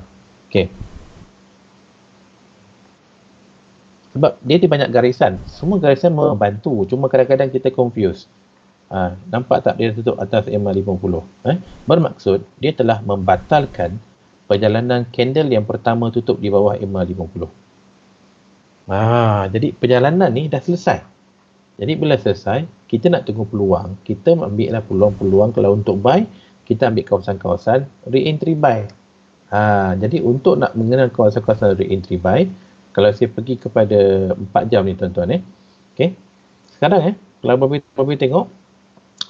Sebab dia banyak garisan. Semua garisan membantu. Cuma kadang-kadang kita confuse. Nampak tak dia tutup atas M50? Bermaksud dia telah membatalkan perjalanan candle yang pertama tutup di bawah M50. Jadi perjalanan ni dah selesai. Jadi bila selesai, kita nak tunggu peluang. Kita ambil lah peluang-peluang. Kalau untuk buy, kita ambil kawasan-kawasan re-entry buy. Jadi untuk nak mengenal kawasan-kawasan re-entry buy, kalau saya pergi kepada 4 jam ni tuan-tuan sekarang kalau Bobby tengok,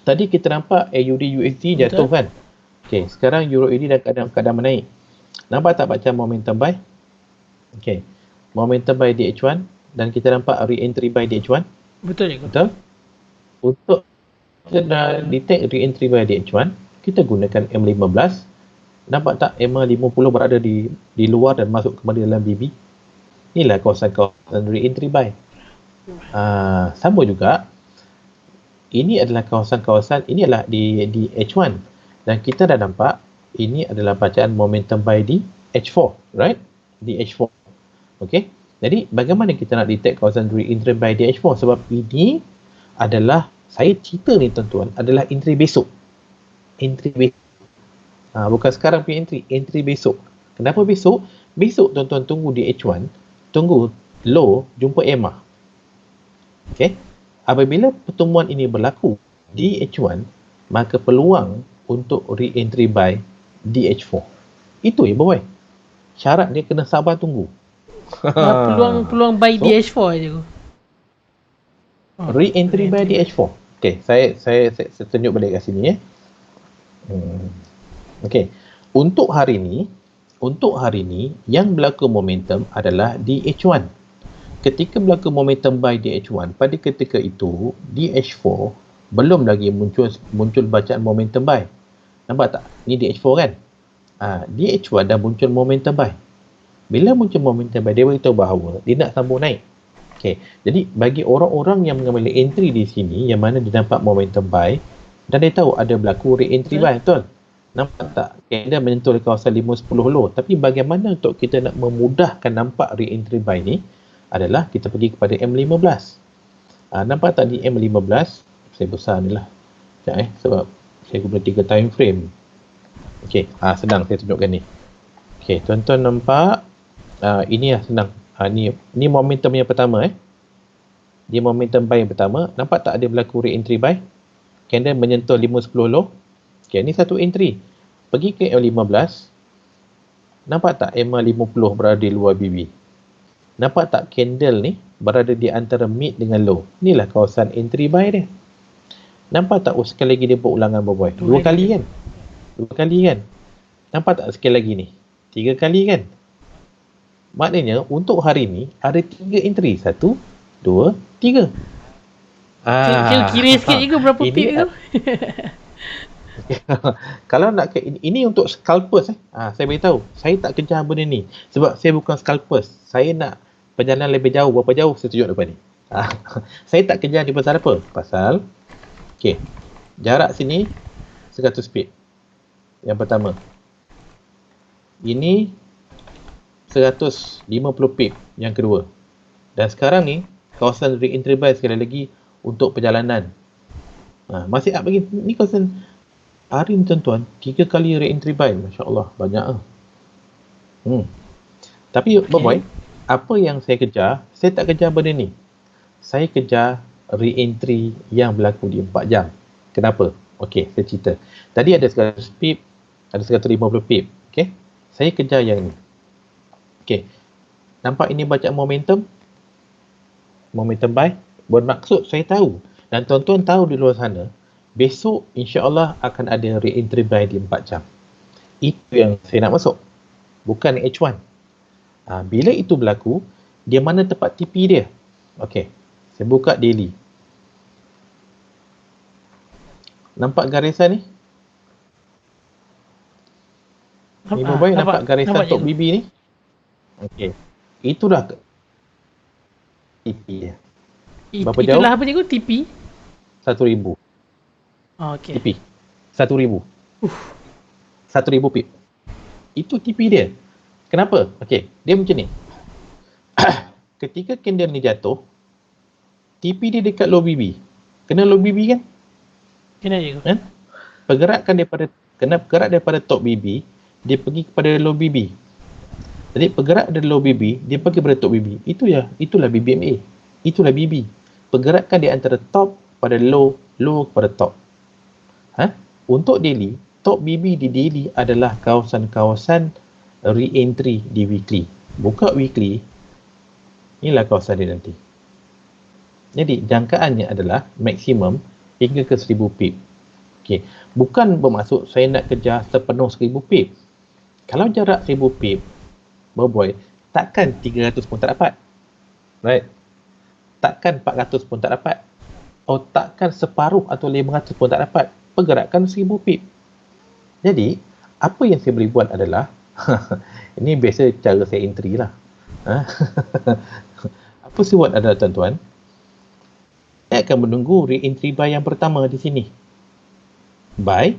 tadi kita nampak AUD USD jatuh kan? Sekarang Euro AUD dalam keadaan menaik. Nampak tak macam momentum buy? Momentum buy di H1 dan kita nampak re-entry buy di H1. Betul. Untuk kita detect re-entry buy di H1, kita gunakan M15. Nampak tak M50 berada di luar dan masuk kembali dalam BB? Inilah kawasan-kawasan re-entry buy. Sama juga, ini adalah kawasan-kawasan, ini adalah di H1 dan kita dah nampak ini adalah bacaan momentum buy di H4, right? Di H4. Jadi bagaimana kita nak detect kawasan re-entry by DH4? Sebab ini adalah, saya cerita ni tuan-tuan, adalah entry besok. Entry besok. Bukan sekarang punya entry besok. Kenapa besok? Besok tuan-tuan tunggu DH1, tunggu low, jumpa EMA. Okay? Apabila pertemuan ini berlaku DH1, maka peluang untuk re-entry by DH4. Itu ya boy. Syarat dia kena sabar tunggu. Peluang by DH4 je. Re-entry by DH4. Okay, saya tunjuk balik kat sini ya. Okay. Untuk hari ni yang berlaku momentum adalah DH1. Ketika berlaku momentum by DH1, pada ketika itu DH4 belum lagi muncul bacaan momentum buy. Nampak tak? Ni DH4 kan? DH1 dah muncul momentum buy. Bila muncul momentum buy, dia beritahu bahawa dia nak sambung naik. Okay. Jadi bagi orang-orang yang mengambil entry di sini, yang mana dia nampak momentum buy dan dia tahu ada berlaku re-entry buy, betul? Nampak tak? Candle menyentuh di kawasan 5-10 low. Tapi bagaimana untuk kita nak memudahkan nampak re-entry buy ni adalah kita pergi kepada M15. Nampak tak di M15? Saya besar ni lah. Sekejap sebab saya guna 3 time frame. Okey, senang saya tunjukkan ni. Okey, tuan-tuan nampak ini lah senang. Ni momentum yang pertama Dia momentum buy yang pertama. Nampak tak ada berlaku re-entry buy? Candle menyentuh 5-10 low. Okey, ni satu entry. Pergi ke M15. Nampak tak M50 berada di luar BB? Nampak tak candle ni berada di antara mid dengan low? Inilah kawasan entry buy dia. Nampak tak sekali lagi dia buat ulangan boy? 2 kali kan? 2 kali kan? Nampak tak sekali lagi ni? 3 kali kan? Maknanya untuk hari ni ada 3 entry. 1, 2, 3. Kira sikit juga berapa pip tu. Kalau nak ini untuk scalpers saya beritahu, saya tak kejar benda ni sebab saya bukan scalpers. Saya nak perjalanan lebih jauh. Berapa jauh saya tunjuk depan ni. Saya tak kejar di pasal apa? Pasal jarak sini 100 pip. Yang pertama. Ini 150 pip yang kedua. Dan sekarang ni kawasan re-entry buy sekali lagi untuk perjalanan. Masih up lagi. Ni kawasan hari ni tuan-tuan 3 kali re-entry buy. Masya-Allah, banyak Tapi boy, apa yang saya kejar? Saya tak kejar benda ni. Saya kejar re-entry yang berlaku di 4 jam. Kenapa? Okey, saya cerita. Tadi ada 100 pip, ada 150 pip. Okey. Saya kejar yang ni. Okey. Nampak ini bacaan momentum? Momentum buy. Bermaksud saya tahu dan tuan-tuan tahu di luar sana, besok insya-Allah akan ada re-entry buy di 4 jam. Itu yang saya nak masuk. Bukan H1. Bila itu berlaku, dia mana tempat TP dia? Okey. Saya buka daily. Nampak garisan ni? Ni boy, nampak garisan top BB ni? Okey. Itulah TP dia. Berapa jauh? Itulah apa cikgu? TP? 1,000. Okey. TP. 1,000. 1,000 pip. Itu TP dia. Kenapa? Okey, dia macam ni. Ketika candle ni jatuh, TP dia dekat low BB. Kena low BB kan? Kena je. Pergerakan daripada top BB, dia pergi kepada low BB. Jadi pergerak dari low BB, dia pergi kepada top BB. Itulah BBMA. Itulah BB. Pergerakan di antara top pada low kepada top. Untuk daily, top BB di daily adalah kawasan-kawasan re-entry di weekly. Buka weekly, inilah kawasan dia nanti. Jadi jangkaannya adalah maksimum hingga ke 1,000 pip. Okey, bukan bermaksud saya nak kejar sepenuh 1,000 pip. Kalau jarak 1,000 pip, boy, takkan 300 pun tak dapat. Right? Takkan 400 pun tak dapat. Takkan separuh atau 500 pun tak dapat. Pergerakan 1,000 pip. Jadi, apa yang saya boleh buat adalah ini biasa cara saya entry lah. Apa saya buat adalah tuan-tuan, saya akan menunggu re-entry buy yang pertama di sini. Buy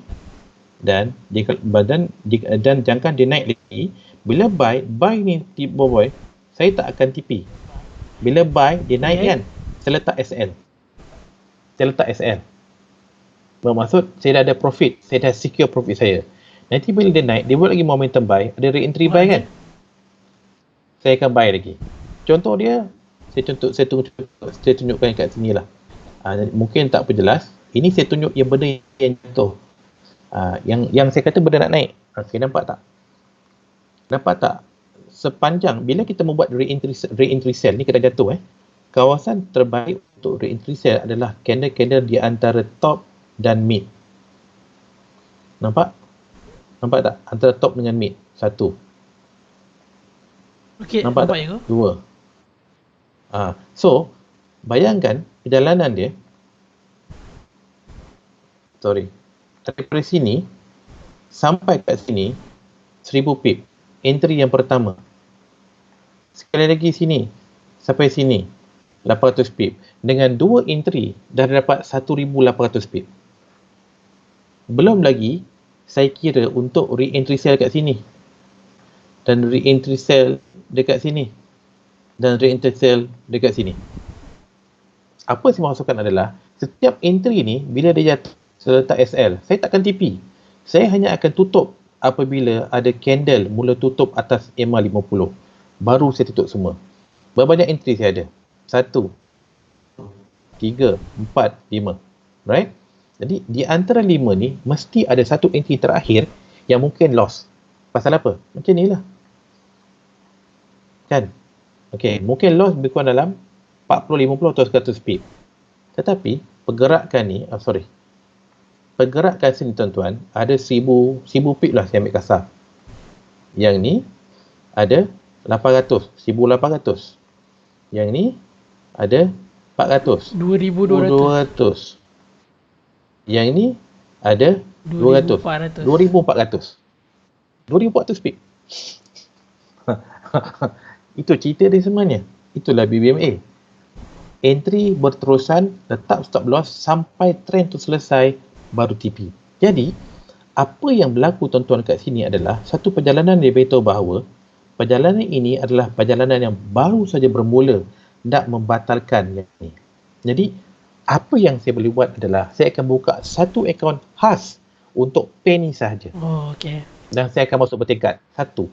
dan jangka dia naik lagi. Bila buy ni boy saya tak akan TP. Bila buy, dia naik kan, saya letak SL. Bermaksud, saya dah ada profit, saya dah secure profit saya. Nanti bila dia naik, dia buat lagi momentum buy, ada re-entry buy kan? Saya akan buy lagi. Contoh dia, saya tunjukkan kat sini lah. Mungkin tak perjelas. Ini saya tunjuk yang benda yang jatuh. Yang saya kata benda nak naik. Okay, nampak tak? Sepanjang bila kita membuat re-entry sell ni kena jatuh kawasan terbaik untuk re-entry sell adalah candle di antara top dan mid. Nampak tak? Antara top dengan mid. Satu. Okey, nampak tak? Dua. So bayangkan perjalanan dia daripada sini sampai kat sini 1000 pip. Entry yang pertama. Sekali lagi sini sampai sini 800 pip. Dengan dua entry dah dapat 1800 pip. Belum lagi saya kira untuk re-entry sell kat sini dan re-entry sell dekat sini dan re-entry sell dekat sini. Apa saya maksudkan adalah setiap entry ni bila dia jatuh saya letak SL, saya takkan TP. Saya hanya akan tutup apabila ada candle mula tutup atas EMA 50. Baru saya tutup semua. Berapa banyak entry saya ada? 1, 3, 4, 5. Right? Jadi di antara 5 ni mesti ada satu entry terakhir yang mungkin loss. Pasal apa? Macam ni lah. Kan? Okay, mungkin loss lebih kurang dalam 40, 50 atau 100 pip. Tetapi pergerakan ni, pergerakan sini tuan-tuan ada 1000 pip lah saya ambil kasar. Yang ni ada 800, 1800. Yang ni ada 400, 2200. Yang ni ada 200, 2400. 2400 pip. Itu cerita dia sebenarnya. Itulah BBMA. Entry berterusan, letak stop loss sampai trend tu selesai, baru TP. Jadi, apa yang berlaku tuan-tuan kat sini adalah satu perjalanan dia beritahu bahawa perjalanan ini adalah perjalanan yang baru saja bermula, nak membatalkan yang ini. Jadi, apa yang saya boleh buat adalah saya akan buka satu akaun khas untuk penny sahaja. Oh, okey. Dan saya akan masuk bertingkat. Satu.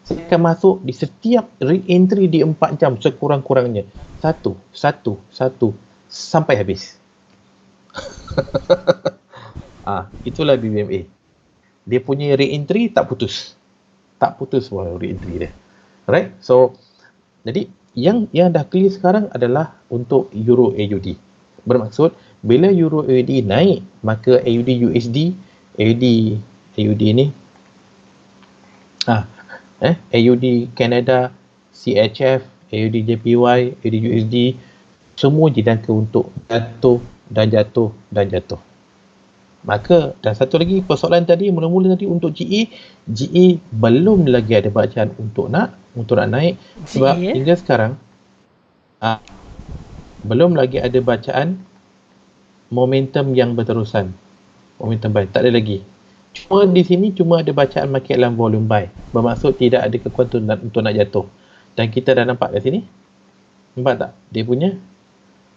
Saya akan masuk di setiap re-entry di 4 jam sekurang-kurangnya. Satu. Sampai habis. Itulah BBMA. Dia punya re-entry tak putus re-entry dia. Right? So, jadi yang dah clear sekarang adalah untuk Euro AUD. Bermaksud bila Euro AUD naik, maka AUD USD, AUD ni AUD Canada, CHF, AUD JPY, AUD USD semua dijangka untuk jatuh. Maka dan satu lagi persoalan tadi mula-mula tadi untuk GE belum lagi ada bacaan untuk nak naik sebab hingga sekarang belum lagi ada bacaan momentum yang berterusan. Momentum buy tak ada lagi. Cuma di sini cuma ada bacaan market dalam volume buy. Bermaksud tidak ada kekuatan untuk nak jatuh. Dan kita dah nampak kat sini. Nampak tak? Dia punya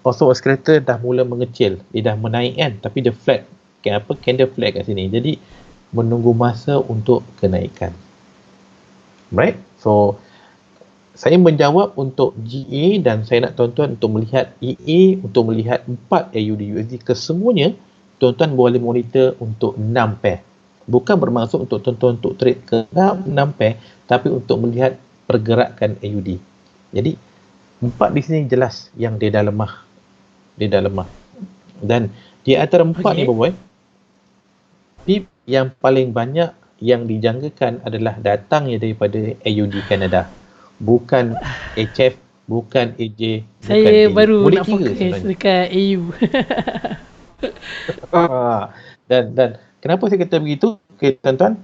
oscillatory oscillator dah mula mengecil. Dia dah menaik kan, tapi dia flat. Candle flat kat sini. Jadi menunggu masa untuk kenaikan. Right? So saya menjawab untuk GA dan saya nak tuan-tuan untuk melihat EA, untuk melihat 4 AUD USD kesemuanya, tuan-tuan boleh monitor untuk 6 pair. Bukan bermaksud untuk tuan-tuan untuk trade ke 6 pair, tapi untuk melihat pergerakan AUD. Jadi 4 di sini jelas yang dia dah lemah. Dan di antara 4 ni boy, pip yang paling banyak yang dijangkakan adalah datangnya daripada AUD Canada. Bukan HF, bukan AJ, saya bukan baru boleh nak fokus dekat AU. dan kenapa saya kata begitu? Okay, tuan-tuan,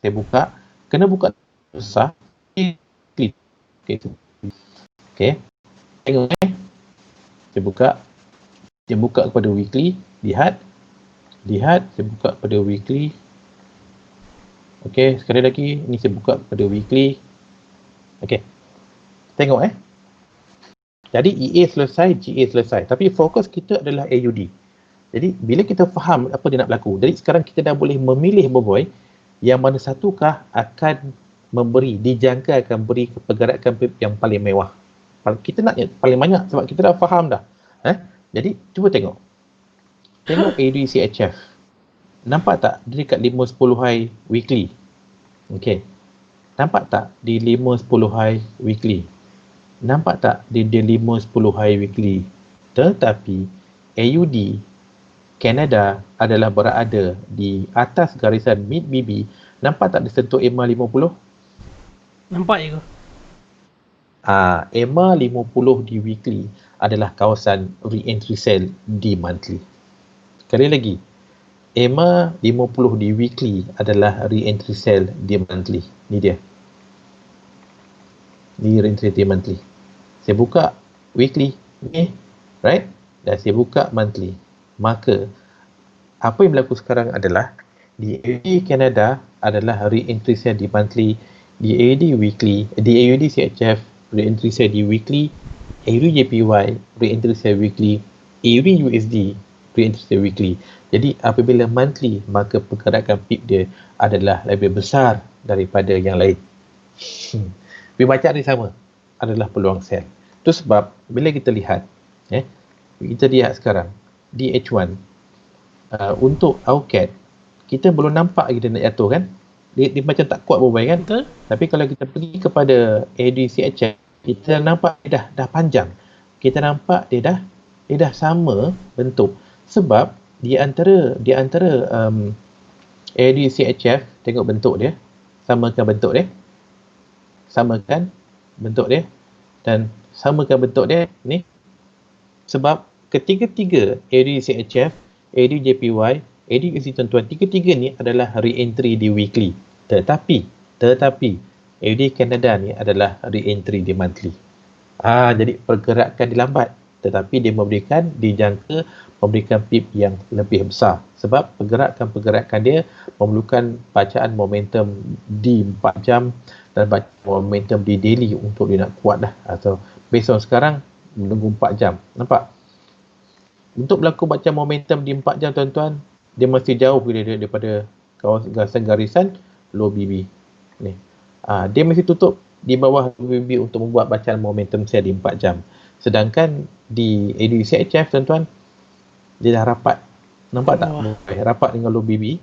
saya buka, kena buka besar, klik. Okay, tengok saya buka kepada weekly, lihat, saya buka pada weekly. Okay, sekali lagi, ni saya buka pada weekly. Okey. Tengok Jadi EA selesai, GA selesai. Tapi fokus kita adalah AUD. Jadi bila kita faham apa dia nak berlaku, jadi sekarang kita dah boleh memilih Boboy yang mana satukah akan dijangka akan beri pergerakan PIP yang paling mewah. Kita nak paling banyak sebab kita dah faham dah. Jadi cuba tengok. Tengok AUD CHF. Nampak tak dia dekat 5-10 high weekly? Okey. Nampak tak di 5-10 high weekly? Nampak tak di 5-10 high weekly? Tetapi AUD Canada adalah berada di atas garisan mid BB. Nampak tak dia sentuh EMA 50? Nampak je ke? EMA 50 di weekly adalah kawasan re-entry sell di monthly. Sekali lagi, EMA 50 di weekly adalah re-entry sell di monthly. Ni dia. Ni re-entry di monthly. Saya buka weekly ni, right? Dan saya buka monthly. Maka apa yang berlaku sekarang adalah di AUD Canada adalah re-entry sell di monthly, di AUD weekly, di AUD CHF re-entry sell di weekly, AUD JPY re-entry sell weekly, AUD USD re-entry sell weekly. Jadi apabila monthly, maka pergerakan PIP dia adalah lebih besar daripada yang lain. Pembacaan ni sama, adalah peluang sell. Itu sebab bila kita lihat kita lihat sekarang di H1 untuk AUCAT kita belum nampak lagi dia nak jatuh kan, dia macam tak kuat berubah kan. Betul. Tapi kalau kita pergi kepada ADCHF, kita nampak dia dah panjang, kita nampak dia dah sama bentuk. Sebab di antara ADCHF, tengok bentuk dia, samakan bentuk dia dan samakan bentuk dia ni. Sebab ketiga-tiga ADCHF, ADJPY, ADUSD tuan-tuan, tiga-tiga ni adalah re-entry di weekly. Tetapi AUD Canada ni adalah re-entry di monthly. Jadi pergerakan dia lambat, tetapi dia dijangka memberikan PIP yang lebih besar. Sebab pergerakan dia memerlukan bacaan momentum di 4 jam dan bacaan momentum di daily untuk dia nak kuat dah. Atau based on sekarang menunggu 4 jam. Nampak? Untuk berlaku bacaan momentum di 4 jam tuan-tuan, dia masih jauh daripada kawasan garisan low BB ni. Dia masih tutup di bawah BB untuk membuat bacaan momentum sell di 4 jam. Sedangkan di ADCHF tuan-tuan, dia dah rapat. Nampak tak? Rapat dengan low BB.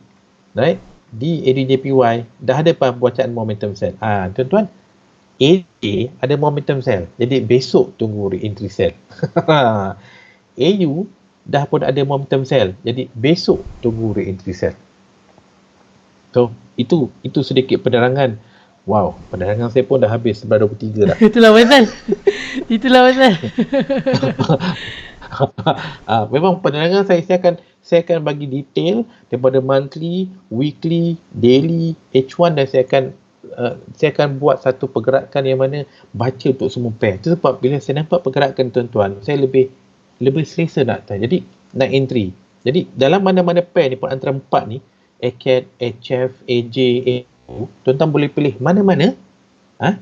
Right? Di ADJPY dah ada bacaan momentum sell. Tuan-tuan, AJ ada momentum sell. Jadi besok tunggu re-entry sell. AU dah pun ada momentum sell. Jadi besok tunggu re-entry sell. So, itu sedikit penerangan. Wow, penerangan saya pun dah habis 11.23 dah. Itulah pasal. Memang penerangan saya akan bagi detail daripada monthly, weekly, daily, H1 dan saya akan buat satu pergerakan yang mana baca untuk semua pair. Itu sebab bila saya nampak pergerakan tuan-tuan, saya lebih selesa nak tahu. Jadi nak entry. Jadi dalam mana-mana pair ni pun antara 4 ni, ACAT, HF, AJ, AU, tuan-tuan boleh pilih mana-mana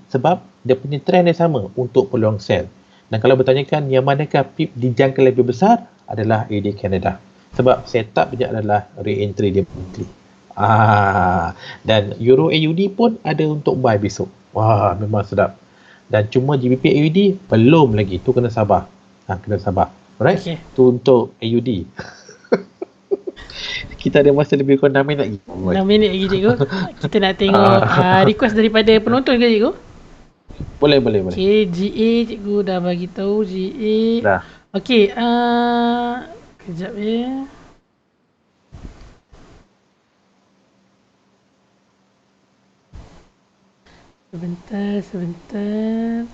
sebab dia punya trend yang sama untuk peluang sell. Dan kalau bertanyakan yang manakah PIP dijangka lebih besar, adalah AD Canada. Sebab setup dia adalah re-entry dia monthly. Dan Euro AUD pun ada untuk buy besok. Wah, memang sedap. Dan cuma GBP AUD belum lagi. Tu kena sabar. Kena sabar. Alright? Okay. Tu untuk AUD. Kita ada masa lebih kurang 6 minit lagi. 6 minit lagi cikgu. Kita nak tengok request daripada penonton ke cikgu? Boleh. Okay, GA cikgu dah bagi tahu GA. Dah. Okay, kejap ya. Sebentar.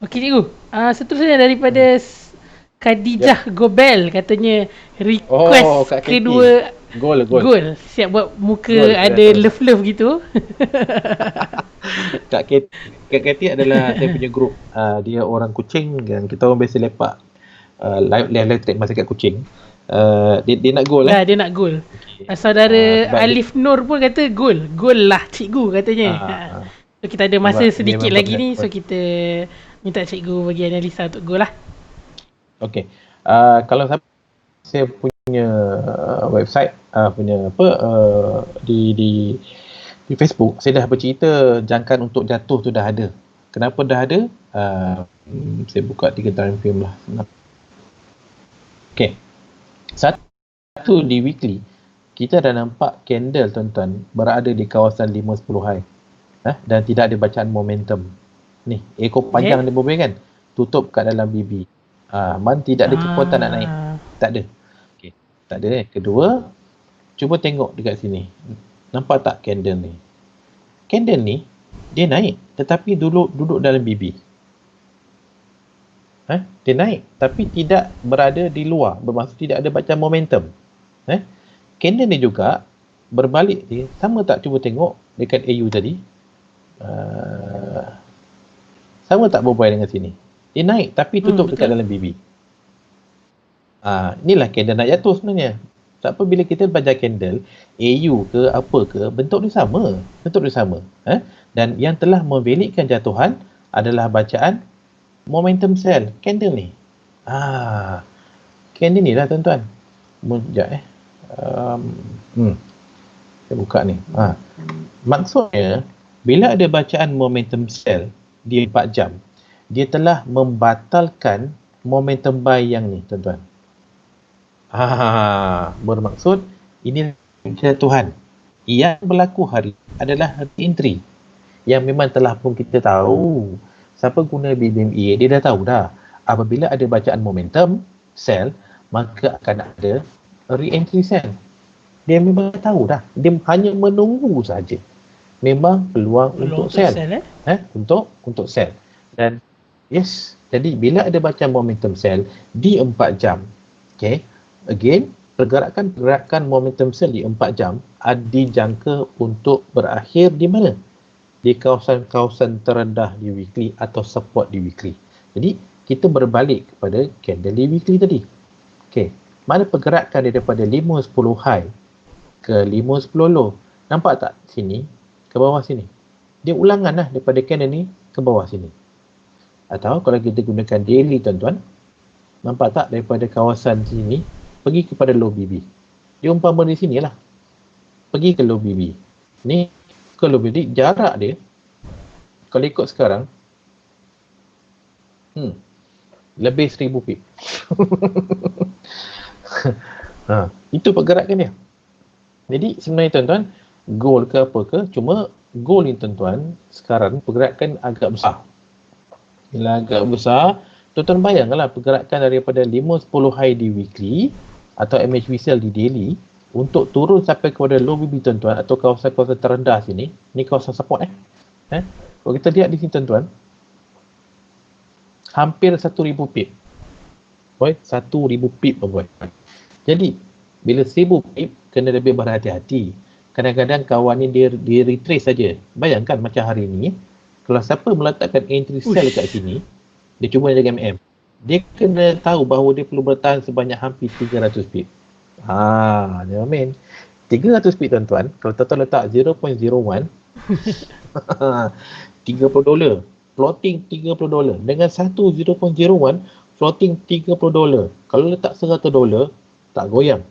Okey cikgu. Seterusnya daripada Khadijah Gobel katanya request kedua Gol. Siap buat muka Gol, ada love gitu. Kak Katie adalah saya punya group. Dia orang Kuching dan kita orang biasa lepak live trade masa kat Kuching. Dia nak goal Ya, dia nak gol. Saudara Alif Nur pun kata gol. Gol lah cikgu katanya. So kita ada masa sedikit lagi ni, so kita minta cikgu bagi analisa untuk gol lah. Okey. Kalau saya punya website punya apa di Facebook saya dah bercerita jangkaan untuk jatuh tu dah ada. Kenapa dah ada? Saya buka 3 time frame lah. Okey. Satu di weekly kita dah nampak candle tuan-tuan berada di kawasan 5-10 high. Dan tidak ada bacaan momentum. Ni, ekor panjang dia berbual kan? Tutup kat dalam BB. Man tidak ada kekuatan nak naik. Tak ada. Okey. Tak ada. Kedua, cuba tengok dekat sini. Nampak tak candle ni? Candle ni dia naik tetapi duduk dalam BB. Dia naik tapi tidak berada di luar, bermaksud tidak ada bacaan momentum. Candle ni juga berbalik dia, sama tak? Cuba tengok dekat AU tadi. Sama tak berbual dengan sini? Dia naik tapi tutup dekat dalam BB. Inilah candle nak jatuh sebenarnya. Tak apa, bila kita baca candle, AU ke apa ke, bentuk dia sama. Bentuk dia sama. Dan yang telah membelikkan jatuhan adalah bacaan momentum sell. Candle ni. Candle ni lah tuan-tuan. Sekejap saya buka ni. Maksudnya, bila ada bacaan momentum sell di 4 jam, dia telah membatalkan momentum buy yang ni tuan-tuan. Bermaksud ini jatuhan yang berlaku hari adalah entry yang memang telah pun kita tahu. Siapa guna BBMA dia dah tahu dah, apabila ada bacaan momentum sell maka akan ada re-entry sell. Dia memang tahu dah, dia hanya menunggu saja memang peluang untuk sell, untuk sell. Dan yes, jadi bila ada bacaan momentum sell di 4 jam, okay, again, pergerakan momentum sell di 4 jam dijangka untuk berakhir di mana? Di kawasan-kawasan terendah di weekly atau support di weekly. Jadi, kita berbalik kepada candle di weekly tadi. Okey, mana pergerakan daripada 5-10 high ke 5-10 low? Nampak tak sini? Ke bawah sini. Dia ulangan lah daripada candle ni ke bawah sini. Atau kalau kita gunakan daily tuan-tuan, nampak tak daripada kawasan sini pergi kepada low BB. Dia umpama di sini lah. Pergi ke low BB. Ni ke low BB, jarak dia kalau ikut sekarang lebih 1000 pip. Itu pergerakan dia. Jadi sebenarnya tuan-tuan, goal ke apa ke, cuma goal ni tuan-tuan sekarang pergerakan agak besar. Bila agak besar, tuan-tuan bayangkanlah pergerakan daripada 5-10 high di weekly atau MHV sell di daily untuk turun sampai kepada low BB tuan-tuan atau kawasan-kawasan terendah sini. Ni kawasan support Kalau kita lihat di sini tuan-tuan, hampir 1000 pip. Boy, 1000 pip boy. Jadi bila 1000 pip kena lebih berhati-hati. Kadang-kadang kawan ni dia retrace saja. Bayangkan macam hari ni, kalau siapa meletakkan entry sell kat sini, dia cuba jaga MM. Dia kena tahu bahawa dia perlu bertahan sebanyak hampir 300 pip. Dia main 300 pip tuan-tuan. Kalau tuan-tuan letak 0.01 $30, floating $30. Dengan satu 0.01 floating $30. Kalau letak $100 tak goyang.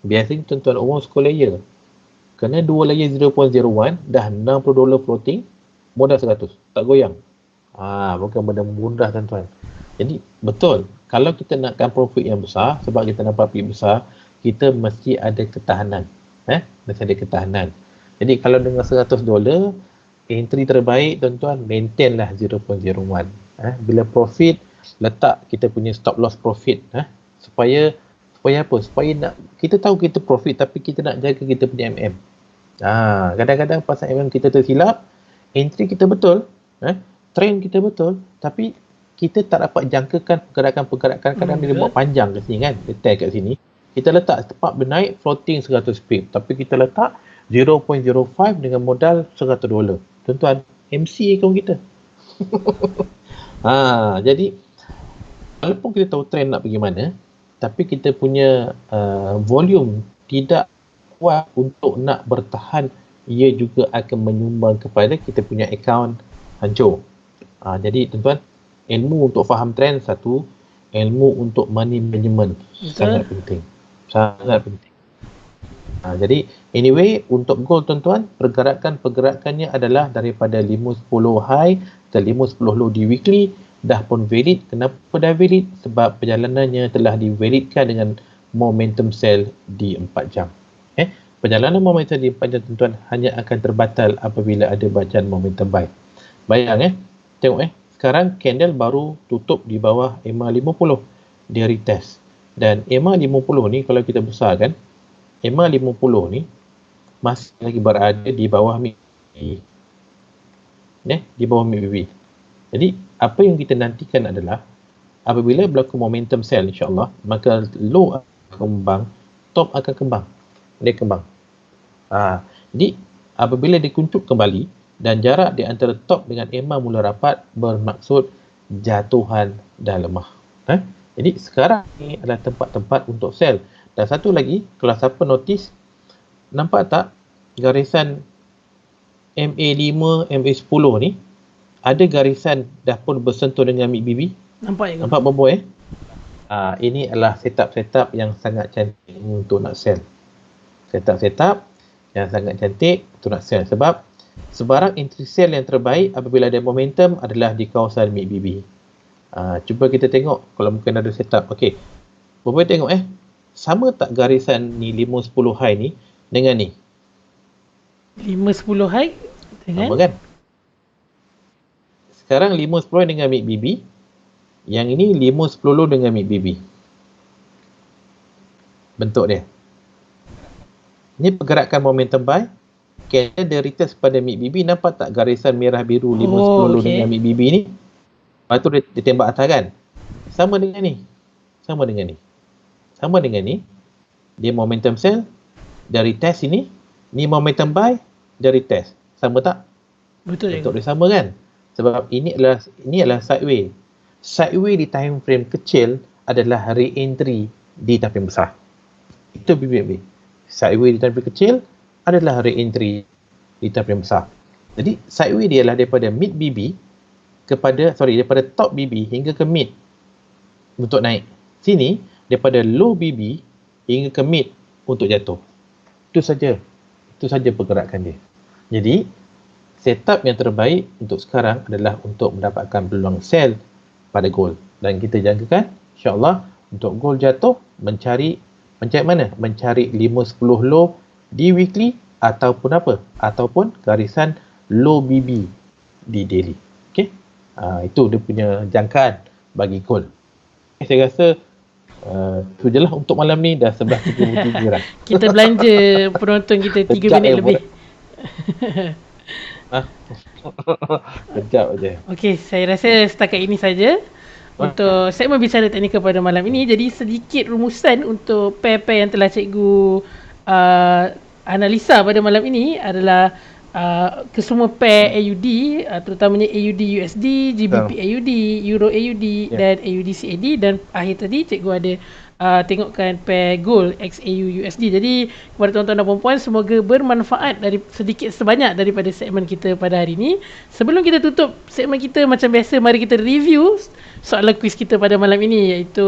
Biasanya tuan-tuan umum sekolah layer, kena 2 layer 0.01 dah $60 floating, modal 100, tak goyang. Bukan benda mudah tuan-tuan. Jadi betul, kalau kita nakkan profit yang besar, sebab kita nampak profit besar, kita mesti ada ketahanan. Mesti ada ketahanan. Jadi kalau dengan $100, entry terbaik tuan-tuan, maintain lah 0.01. Bila profit, letak kita punya stop loss profit. Supaya apa? Supaya nak, kita tahu kita profit tapi kita nak jaga kita punya MM. Kadang-kadang pasal MM kita tersilap, entry kita betul, trend kita betul, tapi kita tak dapat jangkakan pergerakan-pergerakan. Kadang dia buat panjang kat sini kan, dia tag kat sini. Kita letak tepat bernaik floating 100 pip, tapi kita letak 0.05 dengan modal $100. Tuan-tuan, MC kaum kita. Jadi walaupun kita tahu trend nak pergi mana, tapi kita punya volume tidak kuat untuk nak bertahan, ia juga akan menyumbang kepada kita punya akaun hancur. Jadi tuan-tuan, ilmu untuk faham trend satu, ilmu untuk money management sangat penting. Sangat penting. Jadi anyway, untuk gold tuan-tuan, pergerakannya adalah daripada 5-10 high ke 5-10 low di weekly, dah pun valid. Kenapa dah valid? Sebab perjalanannya telah divalidkan dengan momentum sell di 4 jam. Perjalanan momentum di 4 jam tuan-tuan hanya akan terbatal apabila ada bacaan momentum buy. Bayang tengok sekarang candle baru tutup di bawah EMA 50, dia retest. Dan EMA 50 ni kalau kita besarkan, EMA 50 ni masih lagi berada di bawah MACD. Di bawah MACD. Jadi apa yang kita nantikan adalah apabila berlaku momentum sell insya-Allah, maka low akan kembang, top akan kembang. Dia kembang. Jadi apabila dikuncup kembali dan jarak di antara top dengan EMA mula rapat, bermaksud jatuhan dah lemah. Jadi sekarang ni adalah tempat-tempat untuk sell. Dan satu lagi, kalau siapa notice, nampak tak garisan MA5, MA10 ni, ada garisan dah pun bersentuh dengan MACD. Nampak boboh ini adalah setup yang sangat cantik untuk nak sell. Setup yang sangat cantik untuk nak sell. Sebab sebarang entry sell yang terbaik apabila ada momentum adalah di kawasan MACD. Cuba kita tengok kalau mungkin ada setup. Okey. Boboh tengok sama tak garisan ni 5-10 high ni dengan ni? 5-10 high dengan? Sama kan? Sekarang 5-10 dengan MACD. Yang ini 5-10 low dengan MACD. Bentuk dia. Ini pergerakan momentum buy. Candle dia retest pada MACD. Nampak tak garisan merah biru 5-10 low dengan MACD ni? Lepas tu dia tembak atas kan? Sama dengan ni. Dia momentum sell, dari test ini, ni momentum buy, dari test. Sama tak? Betul. Bentuk dia sama kan? Sebab ini adalah sideway. Sideway di time frame kecil adalah re-entry di time frame besar. Itu BBB. Sideway di time frame kecil adalah re-entry di time frame besar. Jadi sideway dia adalah daripada mid BB daripada top BB hingga ke mid untuk naik. Sini daripada low BB hingga ke mid untuk jatuh. Itu saja pergerakan dia. Jadi setup yang terbaik untuk sekarang adalah untuk mendapatkan peluang sell pada gold. Dan kita jangkakan insya-Allah untuk gold jatuh mencari mana? Mencari 5-10 low di weekly ataupun garisan low BB di daily. Okey. Itu dia punya jangkaan bagi gold. Saya rasa tu je lah untuk malam ni, dah 11.33 dah. Kita belanja penonton kita 3 minit lebih. Kejap je. Okey, saya rasa setakat ini saja untuk segmen bicara teknikal pada malam ini. Jadi sedikit rumusan untuk pair-pair yang telah cikgu analisa pada malam ini adalah kesemua pair AUD, terutamanya AUD USD, GBP AUD, Euro AUD dan AUD CAD, dan akhir tadi cikgu ada tengokkan pair gold XAU USD. Jadi kepada tuan-tuan dan puan-puan, semoga bermanfaat dari sedikit sebanyak daripada segmen kita pada hari ini. Sebelum kita tutup segmen kita, macam biasa, mari kita review soalan kuis kita pada malam ini, iaitu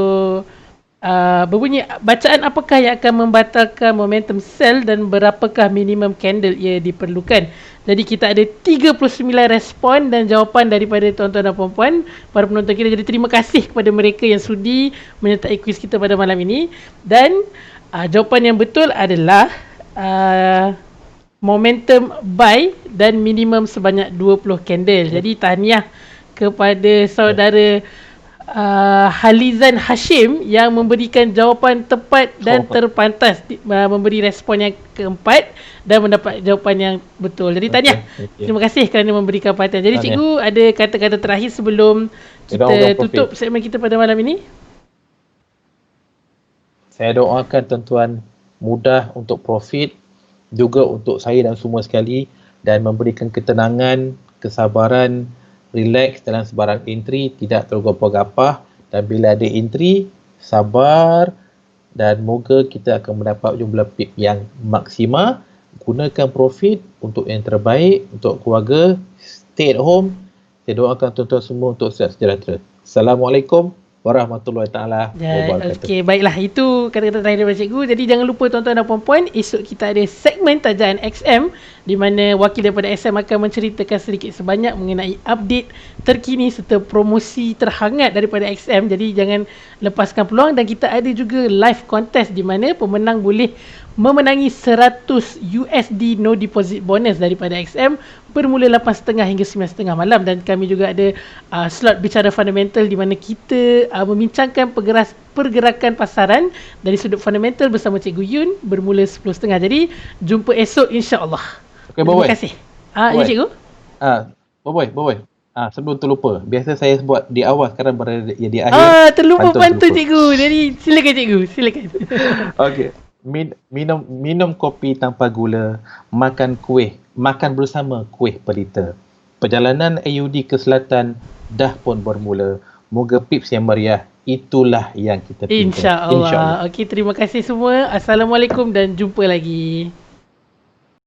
berbunyi, bacaan apakah yang akan membatalkan momentum sell dan berapakah minimum candle ia diperlukan. Jadi kita ada 39 respon dan jawapan daripada tuan-tuan dan puan-puan, para penonton kita. Jadi terima kasih kepada mereka yang sudi menyertai kuis kita pada malam ini. Dan jawapan yang betul adalah momentum buy dan minimum sebanyak 20 candle. Jadi tahniah kepada saudara Halizan Hashim yang memberikan jawapan tepat dan terpantas, memberi respon yang keempat dan mendapat jawapan yang betul. Jadi tahniah. Terima kasih kerana memberikan perhatian. Jadi cikgu ada kata-kata terakhir sebelum kita tutup segmen kita pada malam ini? Saya doakan tuan-tuan mudah untuk profit, juga untuk saya dan semua sekali, dan memberikan ketenangan, kesabaran, relax dalam sebarang entry, tidak tergopah-gapah, dan bila ada entry, sabar, dan moga kita akan mendapat jumlah PIP yang maksima. Gunakan profit untuk yang terbaik untuk keluarga. Stay at home. Saya doakan tuan-tuan semua untuk sihat sejahtera. Assalamualaikum warahmatullahi taala wabarakatuh. Okey, baiklah, itu kata-kata terakhir daripada cikgu. Jadi jangan lupa tuan-tuan dan puan-puan, esok kita ada segmen Tajaan XM di mana wakil daripada XM akan menceritakan sedikit sebanyak mengenai update terkini serta promosi terhangat daripada XM. Jadi jangan lepaskan peluang, dan kita ada juga live contest di mana pemenang boleh memenangi 100 USD no deposit bonus daripada XM bermula 8.30 hingga 9.30 malam. Dan kami juga ada slot bicara fundamental di mana kita membincangkan pergerakan pasaran dari sudut fundamental bersama Cikgu Yun bermula 10.30. Jadi jumpa esok insya-Allah. Okey, Terima kasih. Ya cikgu. Boy. Sebelum terlupa, biasa saya buat di awal, sekarang berada di akhir. Terlupa pantun cikgu. Jadi silakan cikgu, silakan. Okey. Minum kopi tanpa gula, makan bersama kuih pelita. Perjalanan AUD ke selatan dah pun bermula. Moga PIPS yang meriah, itulah yang kita pinta. Insya-Allah. Okey, terima kasih semua. Assalamualaikum dan jumpa lagi.